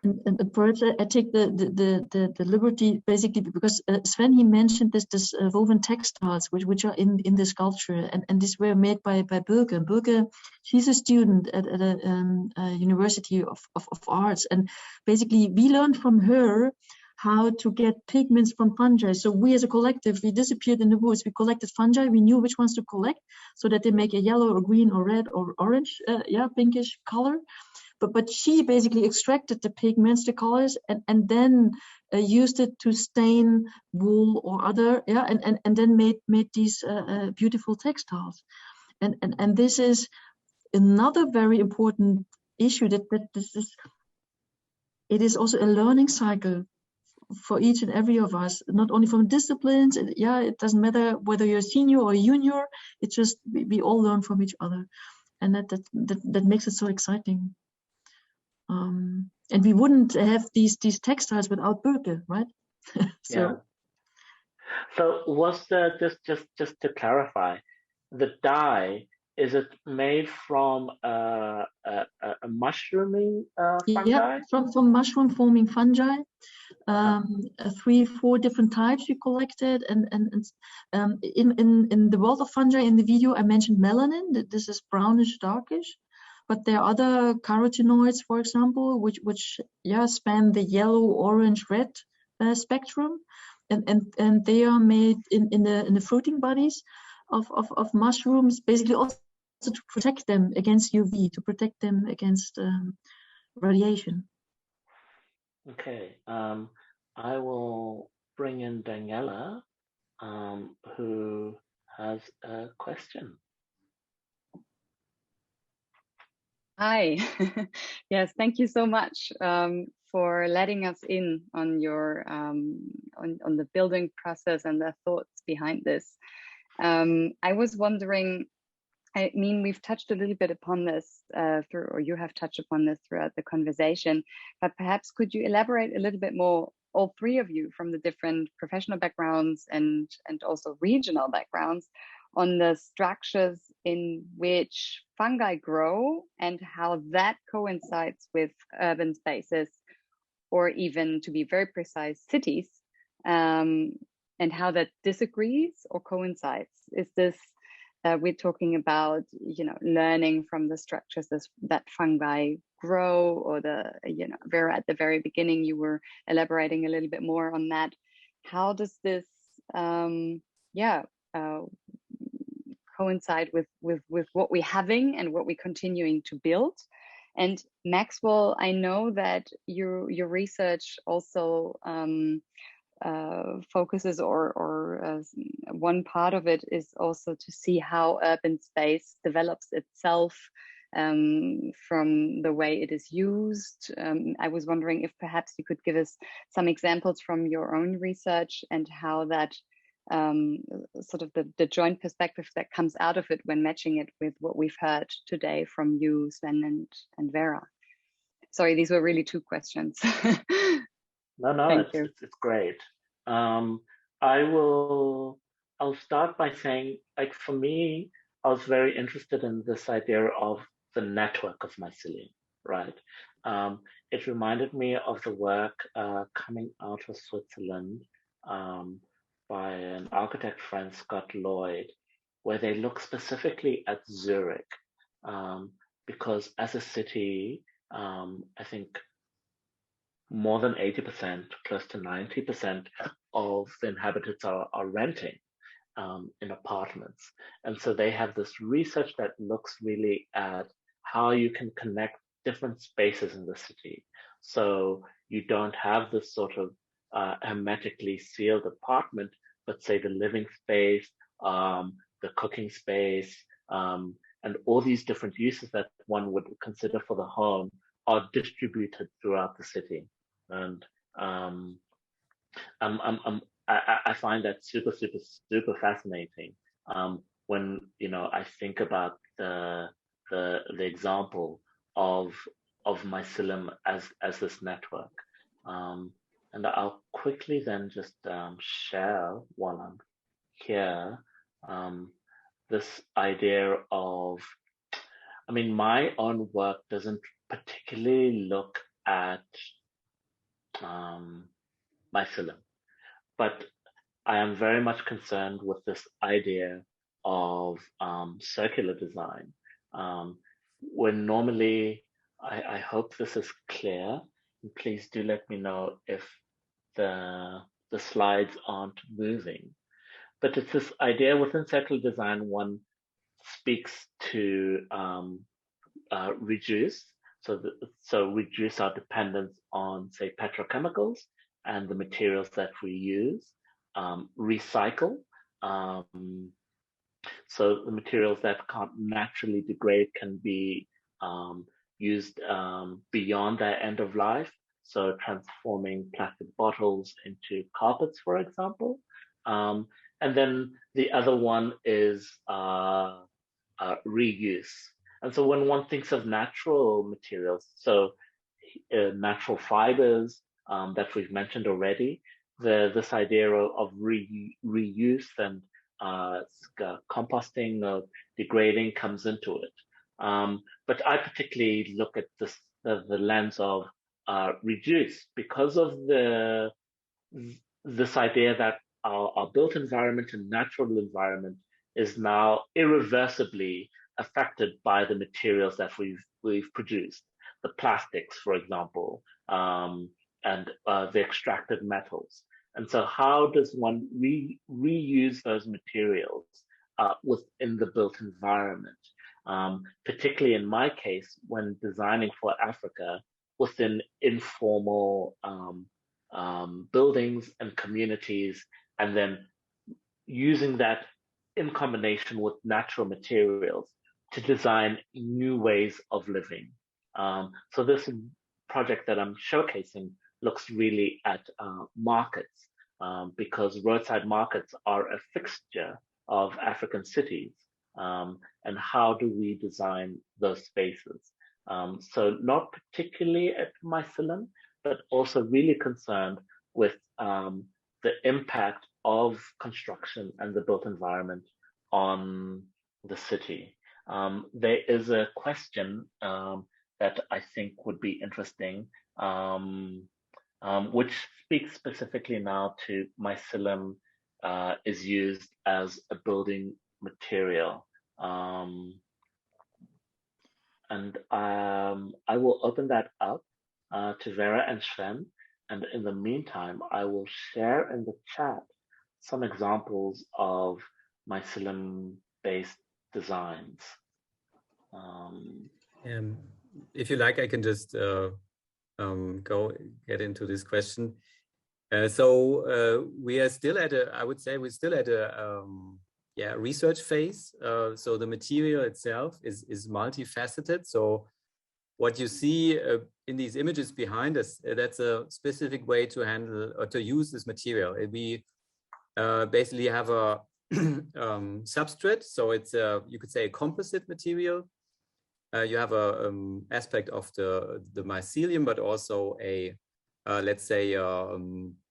And perhaps I take the liberty, basically, because Sven, he mentioned this woven textiles which are in the sculpture, and these were made by Birke. Birke, she's a student at a university of arts, and basically we learned from her how to get pigments from fungi. So we as a collective, we disappeared in the woods, we collected fungi, we knew which ones to collect so that they make a yellow or green or red or orange, pinkish color. But she basically extracted the pigments, the colors, and then used it to stain wool or other, and then made these beautiful textiles. And this is another very important issue, that this is, it is also a learning cycle for each and every of us, not only from disciplines. It doesn't matter whether you're a senior or a junior. It's just we all learn from each other, and that makes it so exciting. And we wouldn't have these textiles without Birke, right? So. Yeah. So was the just to clarify, the dye, is it made from a mushrooming fungi? Yeah, from mushroom forming fungi. 3-4 different types we collected, and in the world of fungi, in the video I mentioned melanin, that this is brownish darkish. But there are other carotenoids, for example, which span the yellow, orange, red spectrum, and they are made in the fruiting bodies of mushrooms, basically also to protect them against UV, to protect them against radiation. Okay, I will bring in Daniela, who has a question. Hi. Yes, thank you so much for letting us in on your on the building process and the thoughts behind this. I was wondering, I mean, we've touched a little bit upon this or you have touched upon this throughout the conversation, but perhaps could you elaborate a little bit more, all three of you from the different professional backgrounds and also regional backgrounds, on the structures in which fungi grow and how that coincides with urban spaces, or even, to be very precise, cities, and how that disagrees or coincides. Is this, we're talking about, learning from the structures that fungi grow, or Vera, at the very beginning, you were elaborating a little bit more on that. How does this, coincide with what we're having and what we're continuing to build, And Maxwell, I know that your research also focuses, or one part of it is also to see how urban space develops itself from the way it is used. I was wondering if perhaps you could give us some examples from your own research and how that sort of the joint perspective that comes out of it when matching it with what we've heard today from you, Sven and Vera. Sorry, these were really 2 questions. No, it's great. I'll start by saying, like, for me, I was very interested in this idea of the network of mycelium, right? It reminded me of the work coming out of Switzerland by an architect friend, Scott Lloyd, where they look specifically at Zurich, because as a city, I think more than 80%, close to 90% of the inhabitants are renting in apartments. And so they have this research that looks really at how you can connect different spaces in the city. So you don't have this sort of hermetically sealed apartment, but say the living space, the cooking space, and all these different uses that one would consider for the home are distributed throughout the city. And I find that super fascinating when I think about the example of mycelium as this network. And I'll quickly then just share while I'm here this idea of, I mean, my own work doesn't particularly look at mycelium, but I am very much concerned with this idea of circular design. When normally, I hope this is clear, and please do let me know if the slides aren't moving. But it's this idea within circular design, one speaks to reduce, so reduce our dependence on, say, petrochemicals and the materials that we use, recycle, so the materials that can't naturally degrade can be used beyond their end of life, so transforming plastic bottles into carpets, for example. And then the other one is reuse. And so when one thinks of natural materials, so natural fibers that we've mentioned already, this idea of reuse and composting or degrading comes into it. But I particularly look at this the lens of reduce, because of this idea that our built environment and natural environment is now irreversibly affected by the materials that we've produced, the plastics, for example, and the extracted metals. And so how does one reuse those materials within the built environment? Particularly in my case, when designing for Africa, within informal buildings and communities, and then using that in combination with natural materials to design new ways of living. So this project that I'm showcasing looks really at markets, because roadside markets are a fixture of African cities. And how do we design those spaces? So not particularly at mycelium, but also really concerned with the impact of construction and the built environment on the city. There is a question that I think would be interesting, which speaks specifically now to mycelium is used as a building material. And I will open that up to Vera and Sven. And in the meantime, I will share in the chat some examples of mycelium-based designs. if you like, I can just get into this question. So we are still at I would say we're still at a research phase. So the material itself is multifaceted. So what you see in these images behind us, that's a specific way to handle or to use this material. We basically have a substrate. So it's you could say a composite material. You have a aspect of the mycelium, but also a let's say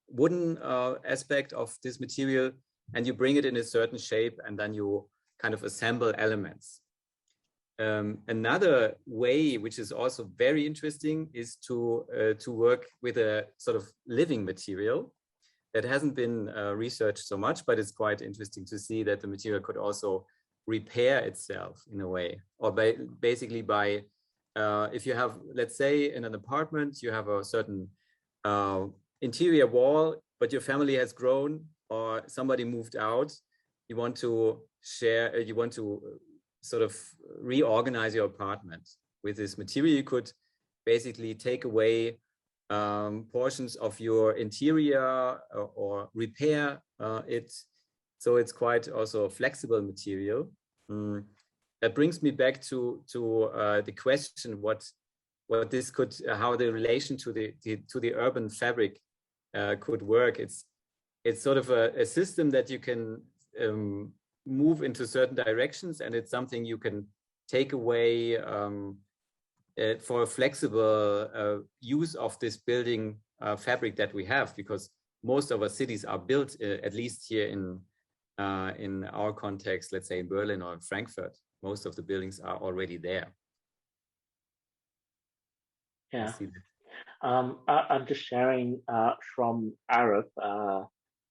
wooden aspect of this material, and you bring it in a certain shape, and then you kind of assemble elements. Another way, which is also very interesting, is to work with a sort of living material that hasn't been researched so much, but it's quite interesting to see that the material could also repair itself in a way, or basically by if you have, let's say, in an apartment, you have a certain interior wall, but your family has grown or somebody moved out, you want to share, you want to sort of reorganize your apartment with this material. You could basically take away portions of your interior or repair it. So it's quite also a flexible material. That brings me back to the question what this could, how the relation to the urban fabric could work. It's sort of a system that you can move into certain directions, and it's something you can take away for a flexible use of this building fabric that we have, because most of our cities are built, at least here in our context, let's say in Berlin or in Frankfurt, most of the buildings are already there. Yeah. I'm just sharing from Arab,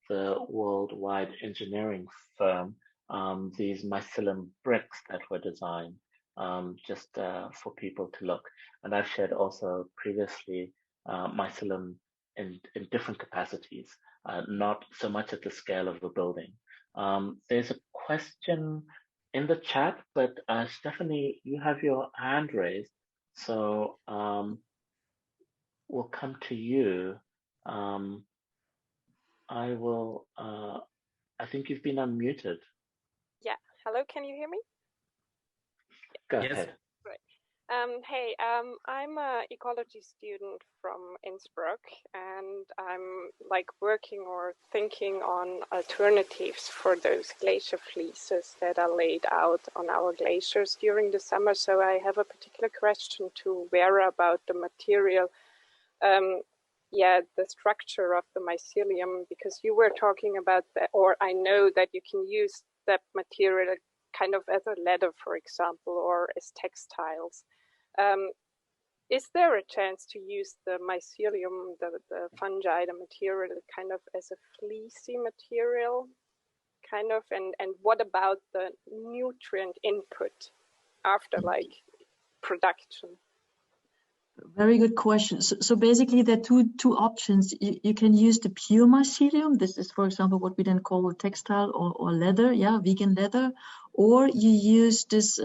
the worldwide engineering firm, these mycelium bricks that were designed just for people to look. And I've shared also previously mycelium in different capacities, not so much at the scale of a building. There's a question in the chat, but Stephanie, you have your hand raised, so we'll come to you. I will, I think you've been unmuted. Yeah, hello, can you hear me? Go ahead. Great. Hey, I'm an ecology student from Innsbruck, and I'm like working or thinking on alternatives for those glacier fleeces that are laid out on our glaciers during the summer. So I have a particular question to Vera about the material. The structure of the mycelium, because you were talking about that, or I know that you can use that material kind of as a leather, for example, or as textiles. Is there a chance to use the mycelium, the fungi, the material, kind of as a fleecy material, kind of, and what about the nutrient input after like production? Very good question. So basically there are two options. You can use the pure mycelium. This is, for example, what we then call textile or leather, vegan leather. Or you use this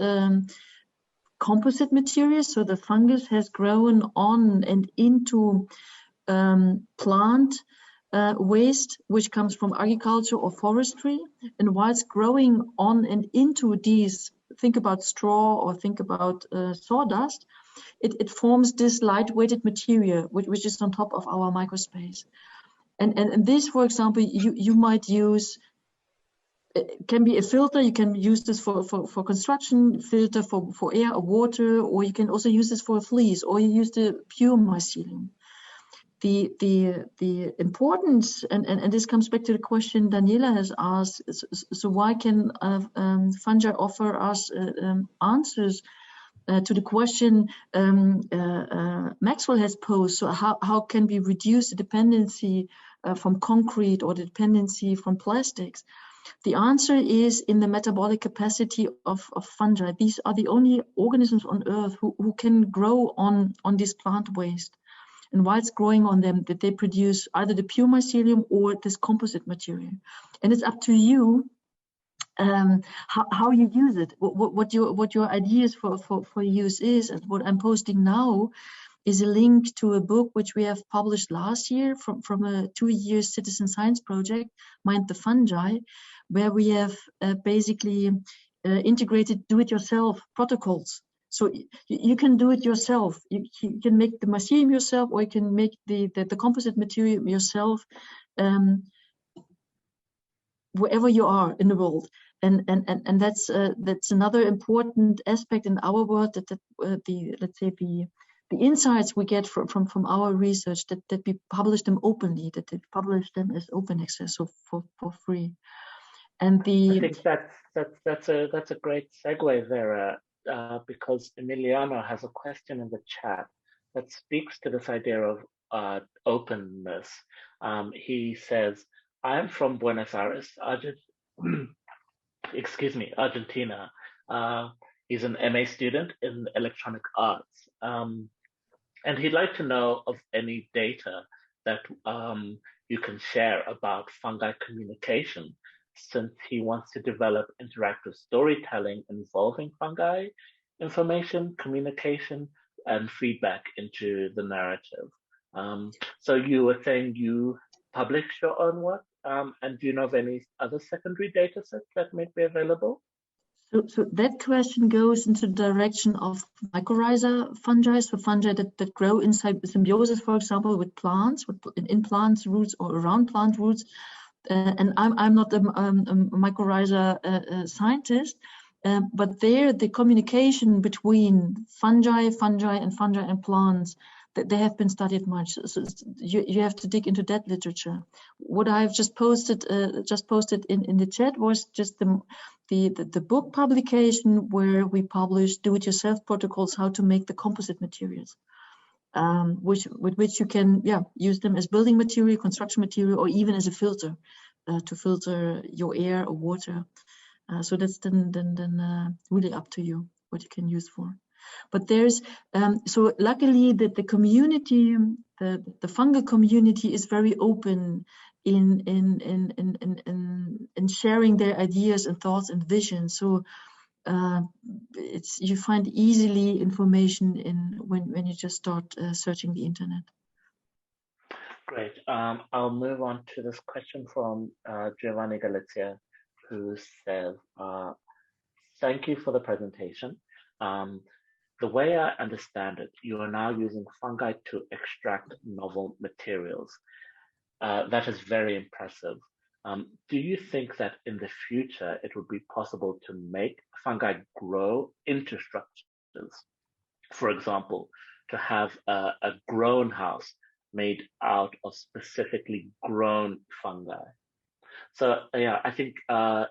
composite material. So the fungus has grown on and into plant waste, which comes from agriculture or forestry. And whilst growing on and into these, think about straw or think about sawdust, it forms this light-weighted material, which is on top of our microspace. And this, for example, you might use, it can be a filter. You can use this for construction, filter for air or water, or you can also use this for a fleece, or you use the pure mycelium. The importance, and this comes back to the question Daniela has asked, so why can fungi offer us answers to the question Maxwell has posed? So how can we reduce the dependency from concrete or the dependency from plastics? The answer is in the metabolic capacity of fungi. These are the only organisms on Earth who can grow on this plant waste. And whilst growing on them, that they produce either the pure mycelium or this composite material. And it's up to you how you use it, what your ideas for use is. And what I'm posting now is a link to a book which we have published last year from a 2-year citizen science project, Mind the Fungi, where we have basically integrated do-it-yourself protocols. So you can do it yourself. You can make the mycelium yourself, or you can make the composite material yourself, wherever you are in the world. And that's another important aspect in our world, that the insights we get from our research, that we publish them openly, that we publish them as open access, so for free. And I think that's a great segue, Vera, because Emiliano has a question in the chat that speaks to this idea of openness. He says, "I'm from Buenos Aires, Argentina. He's an MA student in electronic arts, and he'd like to know of any data that you can share about fungi communication, since he wants to develop interactive storytelling involving fungi, information, communication, and feedback into the narrative." So you were saying you publish your own work, and do you know of any other secondary data sets that may be available? So that question goes into the direction of mycorrhiza fungi, so fungi that grow inside symbiosis, for example, with plants, in plant roots or around plant roots. And I'm not a mycorrhiza scientist, but there the communication between fungi and plants, that they have been studied much. So you have to dig into that literature. What I've just posted in the chat was just the book publication where we published do-it-yourself protocols, how to make the composite materials, with which you can use them as building material, construction material, or even as a filter to filter your air or water. So that's then really up to you what you can use for. But there's so luckily that the community, the fungal community, is very open in sharing their ideas and thoughts and visions. So you find easily information when you just start searching the internet. Great. I'll move on to this question from Giovanni Galizia, who says, "Thank you for the presentation. The way I understand it, you are now using fungi to extract novel materials. That is very impressive. Do you think that in the future it would be possible to make fungi grow into structures? For example, to have a grown house made out of specifically grown fungi?" So yeah, I think I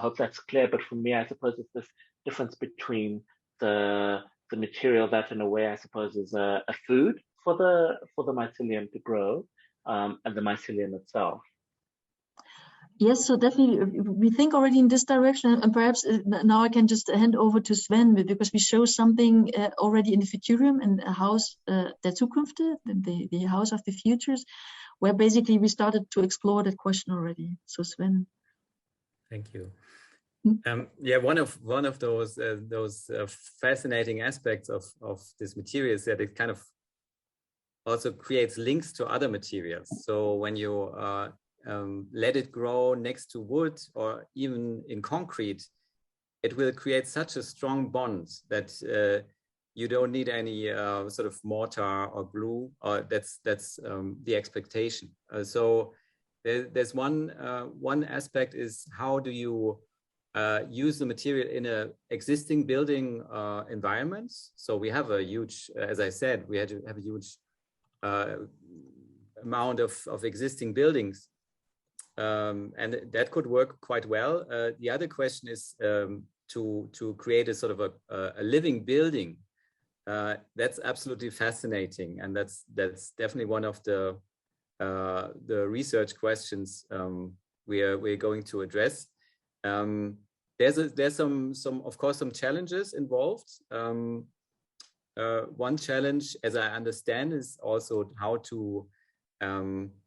hope that's clear. But for me, I suppose it's this difference between the material that, in a way, I suppose is a food for the mycelium to grow, and the mycelium itself. Yes, so definitely we think already in this direction, and perhaps now I can just hand over to Sven, because we show something already in the Futurium and Haus der Zukunft, the House of the Futures, where basically we started to explore that question already. So Sven. Thank you. Yeah, one of those fascinating aspects of this material is that it kind of also creates links to other materials. So when you let it grow next to wood or even in concrete, it will create such a strong bond that you don't need any sort of mortar or glue. Or that's the expectation. So there's one aspect is, how do you use the material in a existing building environment? So we have a huge, as I said, we had to have a huge amount of existing buildings. And that could work quite well. The other question is to create a sort of a living building. That's absolutely fascinating, and that's definitely one of the research questions we're going to address. There's some of course some challenges involved. One challenge, as I understand, is also how to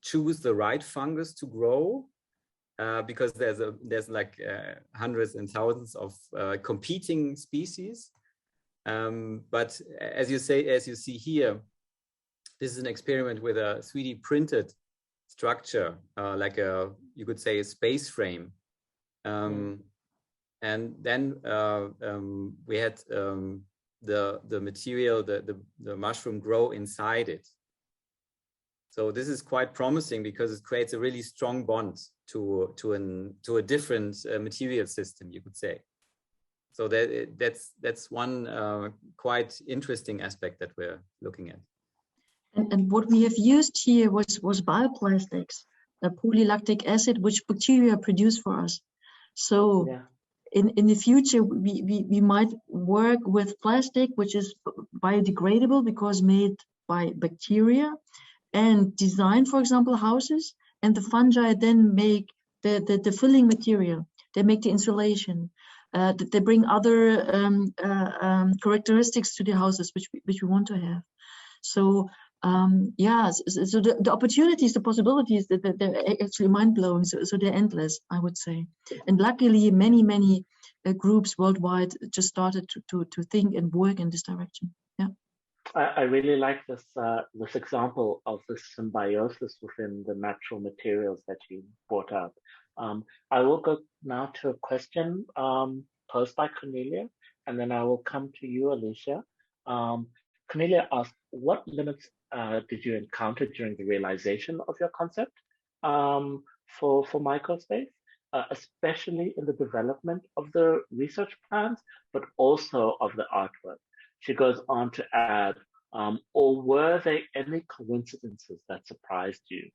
choose the right fungus to grow. because there's like hundreds and thousands of competing species. But as you see here, this is an experiment with a 3D printed structure, like you could say a space frame. And then we had the material, the mushroom grow inside it. So this is quite promising because it creates a really strong bond to a different material system, you could say. So that's one quite interesting aspect that we're looking at. And what we have used here was bioplastics, the polylactic acid, which bacteria produce for us. So in the future, we might work with plastic, which is biodegradable because made by bacteria, and design, for example, houses, and the fungi then make the filling material. They make the insulation. They bring other characteristics to the houses which we want to have. So so the opportunities, the possibilities, they're actually mind-blowing. So they're endless, I would say. And luckily, many groups worldwide just started to think and work in this direction. Yeah. I really like this example of the symbiosis within the natural materials that you brought up. I will go now to a question posed by Cornelia, and then I will come to you, Alicia. Cornelia asked, what limits did you encounter during the realization of your concept for microspace, especially in the development of the research plans, but also of the artwork? She goes on to add, or were there any coincidences that surprised you?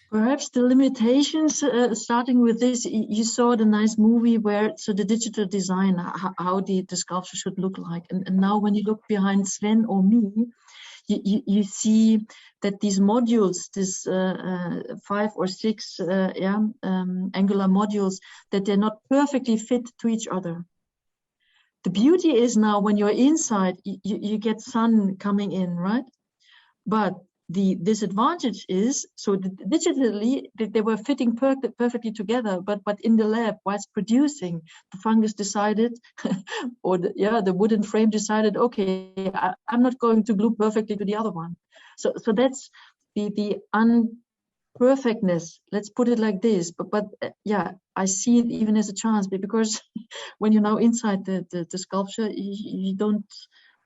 Perhaps the limitations, starting with this, you saw the nice movie where, so the digital design, how the sculpture should look like. And now when you look behind Sven or me, you see that these modules, this 5 or 6 angular modules, that they're not perfectly fit to each other. The beauty is now when you're inside, you get sun coming in, right? But the disadvantage is, so digitally, they were fitting perfectly together, but in the lab, whilst producing, the fungus decided, or the wooden frame decided, okay, I'm not going to glue perfectly to the other one. So that's the unperfectness, let's put it like this. But I see it even as a chance, because when you're now inside the sculpture, you don't,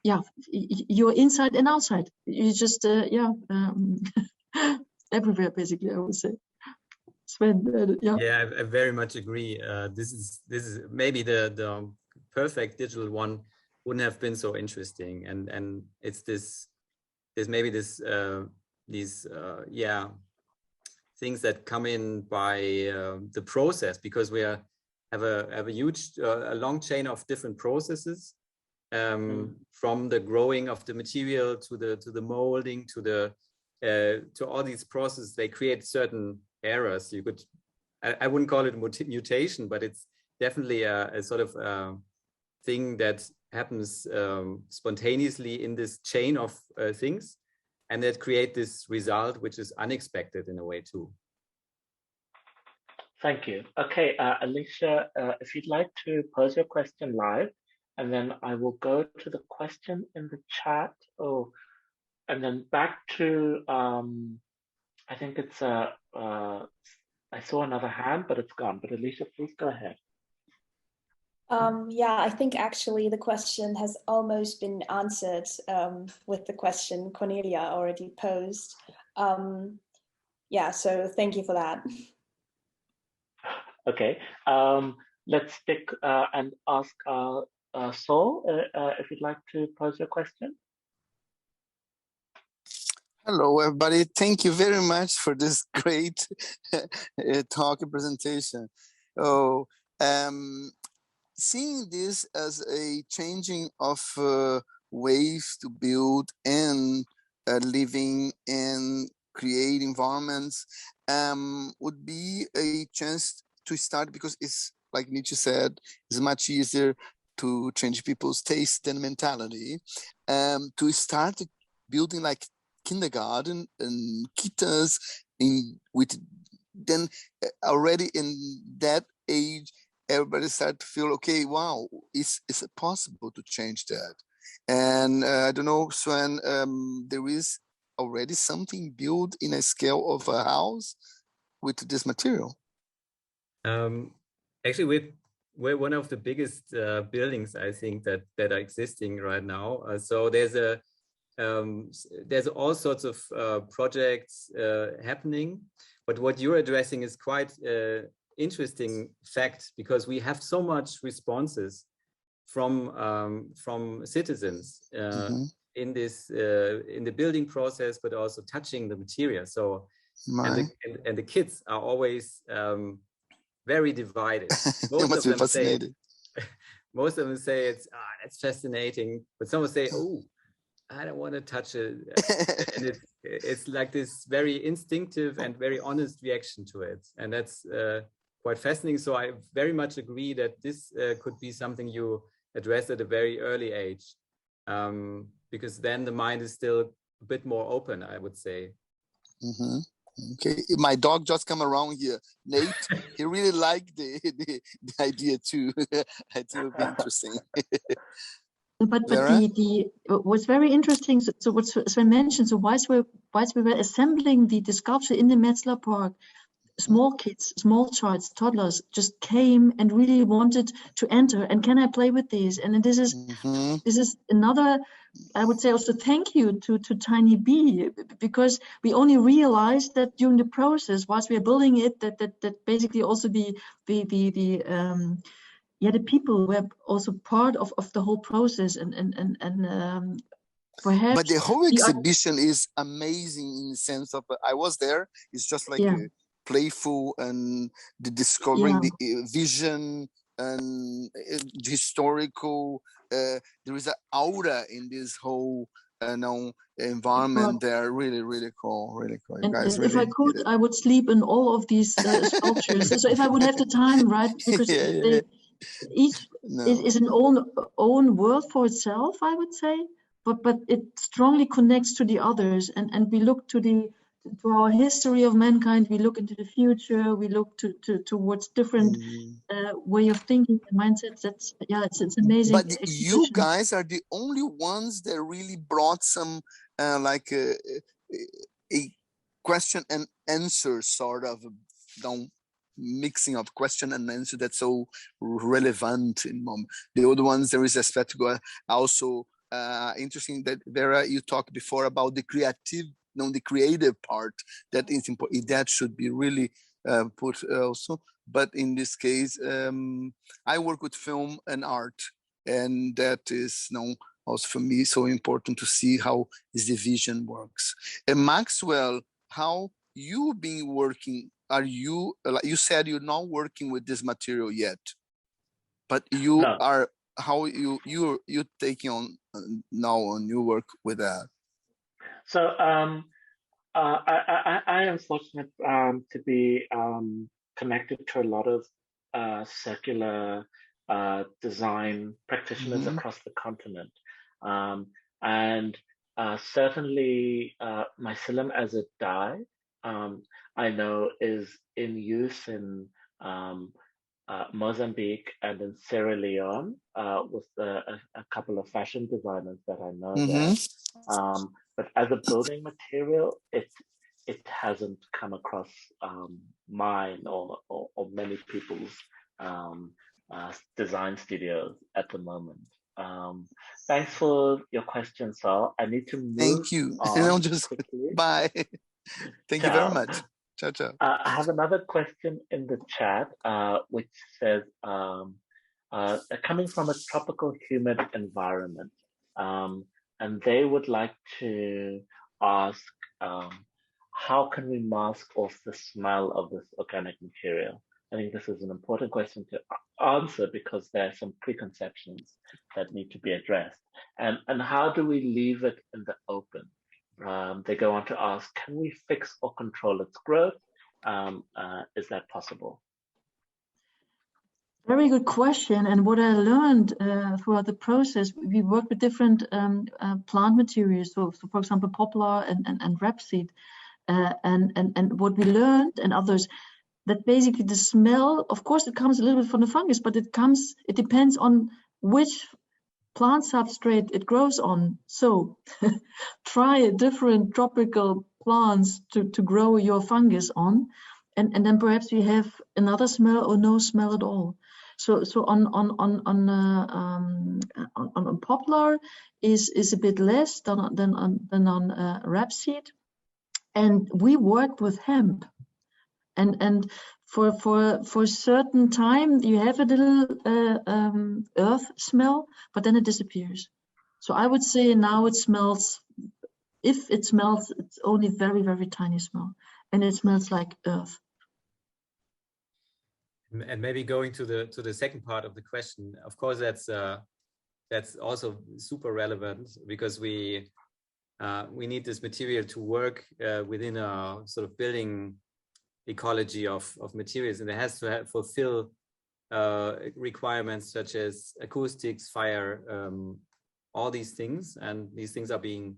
you're inside and outside. You just everywhere, basically, I would say. Sven, Yeah, I very much agree. This is maybe the perfect digital one wouldn't have been so interesting, and it's these things that come in by the process, because we have a huge a long chain of different processes. From the growing of the material to the molding to all these processes, they create certain errors. You could, I wouldn't call it mutation, but it's definitely a sort of thing that happens spontaneously in this chain of things, and that create this result, which is unexpected in a way too. Thank you. Okay, Alicia, if you'd like to pose your question live, and then I will go to the question in the chat. And then back to, I think it's, I saw another hand, but it's gone. But Alicia, please go ahead. I think actually the question has almost been answered with the question Cornelia already posed. So thank you for that. Okay, let's stick and ask Saul, if you'd like to pose your question. Hello, everybody. Thank you very much for this great talk and presentation. Seeing this as a changing of ways to build and living and create environments would be a chance to start, because it's, like Nietzsche said, it's much easier to change people's taste and mentality, to start building like kindergarten and kitas then already in that age, everybody started to feel, okay, wow, is it possible to change that? And I don't know, Sven, there is already something built in a scale of a house with this material. Actually, we're one of the biggest buildings, I think, that are existing right now. So there's all sorts of projects happening, but what you're addressing is quite interesting fact, because we have so much responses from citizens in the building process, but also touching the material. So and the kids are always very divided. Most of them say it's fascinating, but some will say, oh, I don't want to touch it. And it's like this very instinctive and very honest reaction to it, and that's quite fascinating. So I very much agree that this could be something you address at a very early age, because then the mind is still a bit more open, I would say. Okay, my dog just come around here, Nate. He really liked the idea too. I think it would be interesting. But what's very interesting, so what Sven mentioned, so whilst we were assembling the sculpture in the Metzler Park, small kids, small childs, toddlers just came and really wanted to enter, and can I play with these? And this is another, I would say also thank you to TinyB, because we only realized that during the process, whilst we are building it, that basically also the people were also part of the whole process, and perhaps. But the whole exhibition is amazing in the sense of, I was there. It's just like playful, and the discovering the vision and historical. There is an aura in this whole environment there. Really, really cool. Really cool. And guys, if I could, I would sleep in all of these sculptures. So if I would have the time, right? Because each is an own world for itself, I would say, but it strongly connects to the others, and we look to our history of mankind, we look into the future, we look towards different way of thinking and mindsets. It's amazing. But you guys are the only ones that really brought some like a question and answer sort of mixing of question and answer that's so relevant in moment. The other ones, there is aspect also interesting that Vera, you talked before about the creative part that is important. That should be really put also. But in this case, I work with film and art, and that is also for me so important to see how this division works. And Maxwell, how you been working? Are you, like you said, you're not working with this material yet, but you are. How you're taking on now on your work with that? So I am fortunate to be connected to a lot of circular design practitioners across the continent, and certainly mycelium as a dye, I know is in use in Mozambique and in Sierra Leone with a couple of fashion designers that I know there. But as a building material, it hasn't come across mine or many people's design studios at the moment. Thanks for your question, Sal. I need to move. Thank you. On just quickly. Bye. Thank you very much. Ciao, ciao. I have another question in the chat, which says, coming from a tropical humid environment, and they would like to ask, how can we mask off the smell of this organic material? I think this is an important question to answer because there are some preconceptions that need to be addressed. And how do we leave it in the open? They go on to ask, can we fix or control its growth? Is that possible? Very good question. And what I learned throughout the process, we worked with different plant materials. So for example, poplar and rapeseed. And what we learned, and others, that basically the smell, of course, it comes a little bit from the fungus, but it depends on which plant substrate it grows on. So try different tropical plants to grow your fungus on, and then perhaps you have another smell or no smell at all. So on poplar is a bit less than on rapeseed, and we worked with hemp, and for a certain time you have a little earth smell, but then it disappears. So I would say now it smells. If it smells, it's only very, very tiny smell, and it smells like earth. And maybe going to the second part of the question, of course, that's also super relevant, because we need this material to work within a sort of building ecology of materials, and it has to fulfill requirements such as acoustics, fire, all these things, and these things are being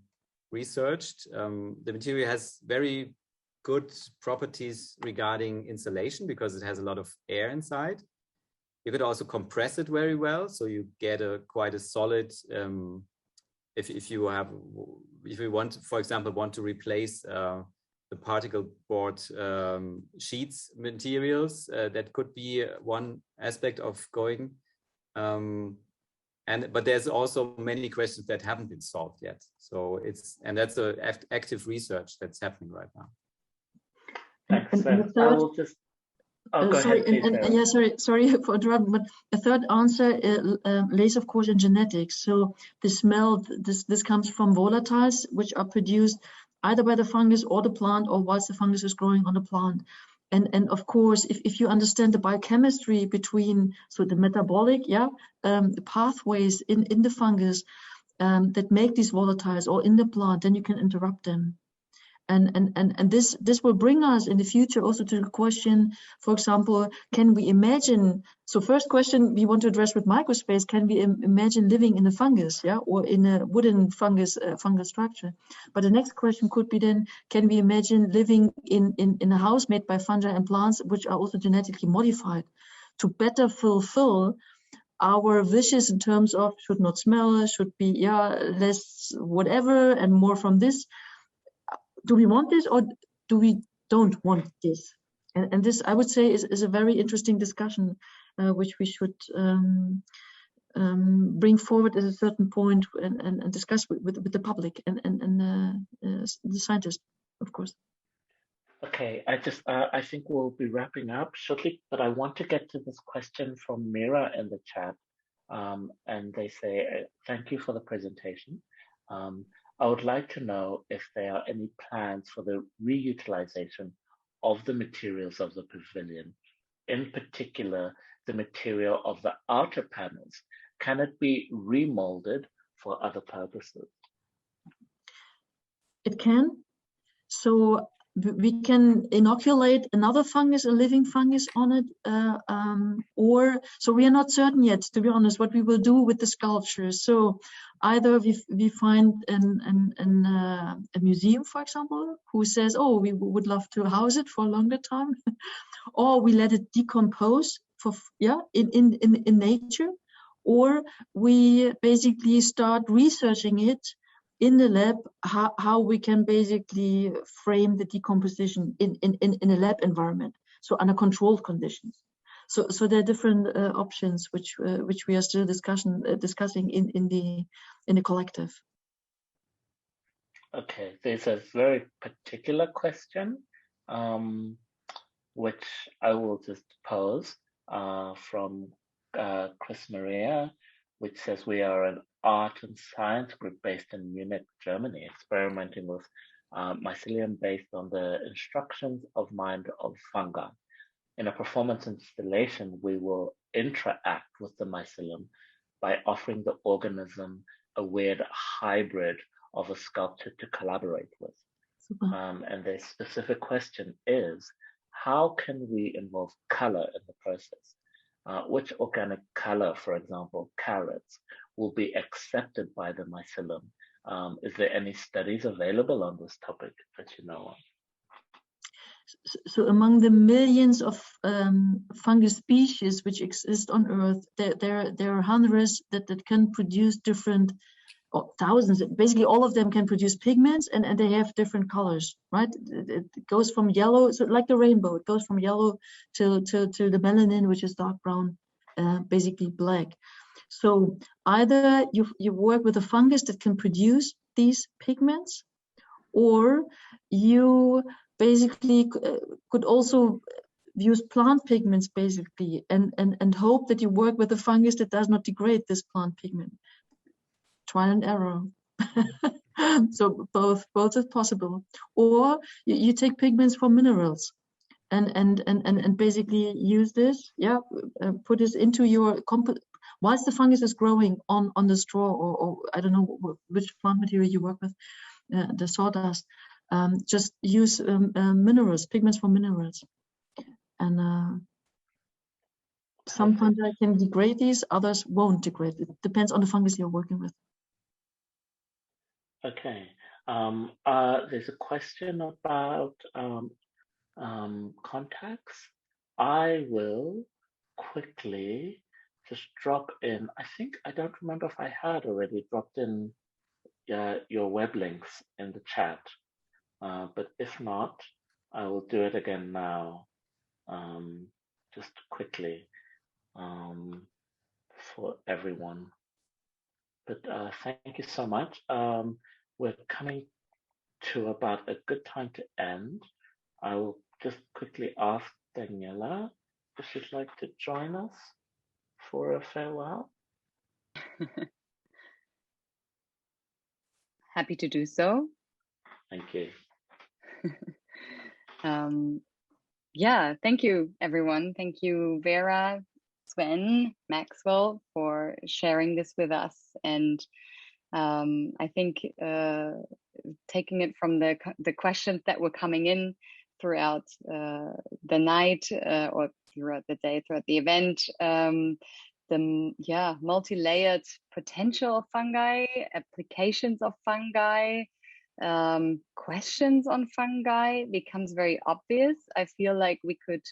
researched. The material has very good properties regarding insulation because it has a lot of air inside. You could also compress it very well, so you get quite a solid. If you want, for example, to replace the particle board sheets materials, that could be one aspect of going. But there's also many questions that haven't been solved yet. So that's active research that's happening right now. Thanks. I will just. Oh, go sorry, ahead, sorry for interrupting, but a third answer lays, of course, in genetics. So the smell, this comes from volatiles, which are produced either by the fungus or the plant, or whilst the fungus is growing on the plant. And of course, if you understand the biochemistry between, so the metabolic, the pathways in the fungus that make these volatiles, or in the plant, then you can interrupt them. And this will bring us in the future also to the question, for example, can we imagine, so first question we want to address with microspace, can we imagine living in a fungus, or in a wooden fungal structure? But the next question could be then, can we imagine living in a house made by fungi and plants, which are also genetically modified to better fulfill our wishes in terms of should not smell, should be less whatever, and more from this. Do we want this, or do we don't want this? And this, I would say, is a very interesting discussion, which we should bring forward at a certain point and discuss with the public and the scientists, of course. Okay, I think we'll be wrapping up shortly, but I want to get to this question from Mira in the chat, and they say, thank you for the presentation. I would like to know if there are any plans for the reutilization of the materials of the pavilion, in particular, the material of the outer panels. Can it be remolded for other purposes? It can. So we can inoculate another fungus, a living fungus on it, or so we are not certain yet, to be honest, what we will do with the sculptures. So either we find a museum, for example, who says, oh, we would love to house it for a longer time, or we let it decompose in nature, or we basically start researching it in the lab, how we can basically frame the decomposition in a lab environment, so under controlled conditions. So there are different options which we are still discussing in the collective. Okay, there's a very particular question, which I will just pose from Chris Maria, which says we are an art and science group based in Munich, Germany, experimenting with mycelium based on the instructions of mind of fungi. In a performance installation, we will interact with the mycelium by offering the organism a weird hybrid of a sculpture to collaborate with. And the specific question is, how can we involve color in the process? Which organic color, for example, carrots, will be accepted by the mycelium? Is there any studies available on this topic that you know of? So among the millions of fungus species which exist on Earth, there are hundreds that can produce different, or thousands, basically all of them can produce pigments, and they have different colors, right? It goes from yellow, so like the rainbow, it goes from yellow to the melanin, which is dark brown, basically black. So either you work with a fungus that can produce these pigments, or you basically could also use plant pigments basically, and hope that you work with a fungus that does not degrade this plant pigment. Trial and error. So both is possible. Or you take pigments from minerals and basically use this, put this into your whilst the fungus is growing on the straw, or I don't know which plant material you work with, the sawdust. Just use minerals, pigments from minerals, and some fungi can degrade these, others won't degrade. It depends on the fungus you're working with. Okay. There's a question about contacts. I will quickly just drop in. I don't remember if I had already dropped in your web links in the chat, but if not, I will do it again now, just quickly, for everyone. But thank you so much. We're coming to about a good time to end. I will just quickly ask Daniela if she'd like to join us for a farewell. Happy to do so. Thank you. Yeah, thank you, everyone. Thank you, Vera, Sven, Maxwell, for sharing this with us. And I think taking it from the questions that were coming in throughout the night or throughout the day, throughout the event, the multi-layered potential of fungi, applications of fungi, questions on fungi becomes very obvious. I feel like we could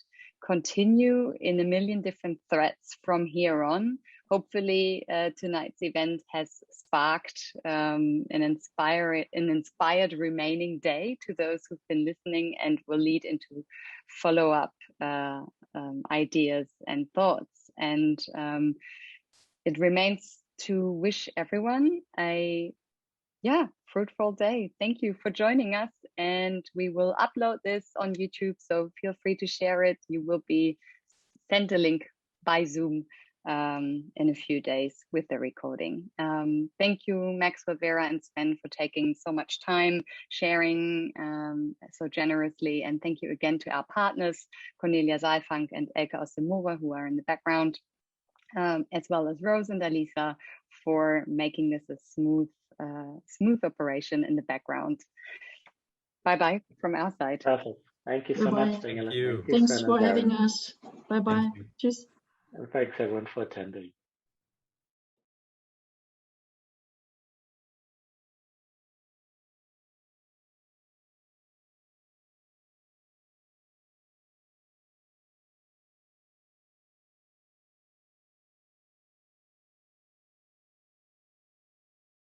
continue in a million different threads from here on. Hopefully tonight's event has sparked an inspired remaining day to those who've been listening, and will lead into follow-up ideas and thoughts. And it remains to wish everyone a fruitful day. Thank you for joining us, and we will upload this on YouTube, so feel free to share it. You will be sent a link by Zoom in a few days with the recording. Thank you, Maxwell, Vera, and Sven, for taking so much time, sharing so generously, and thank you again to our partners, Cornelia Saalfang and Elke Osemova, who are in the background, as well as Rose and Alisa, for making this a smooth operation in the background. Bye-bye from our side. Perfect. Thank you so much, Daniela. Thanks for having us. Bye-bye. Cheers. And thanks everyone for attending.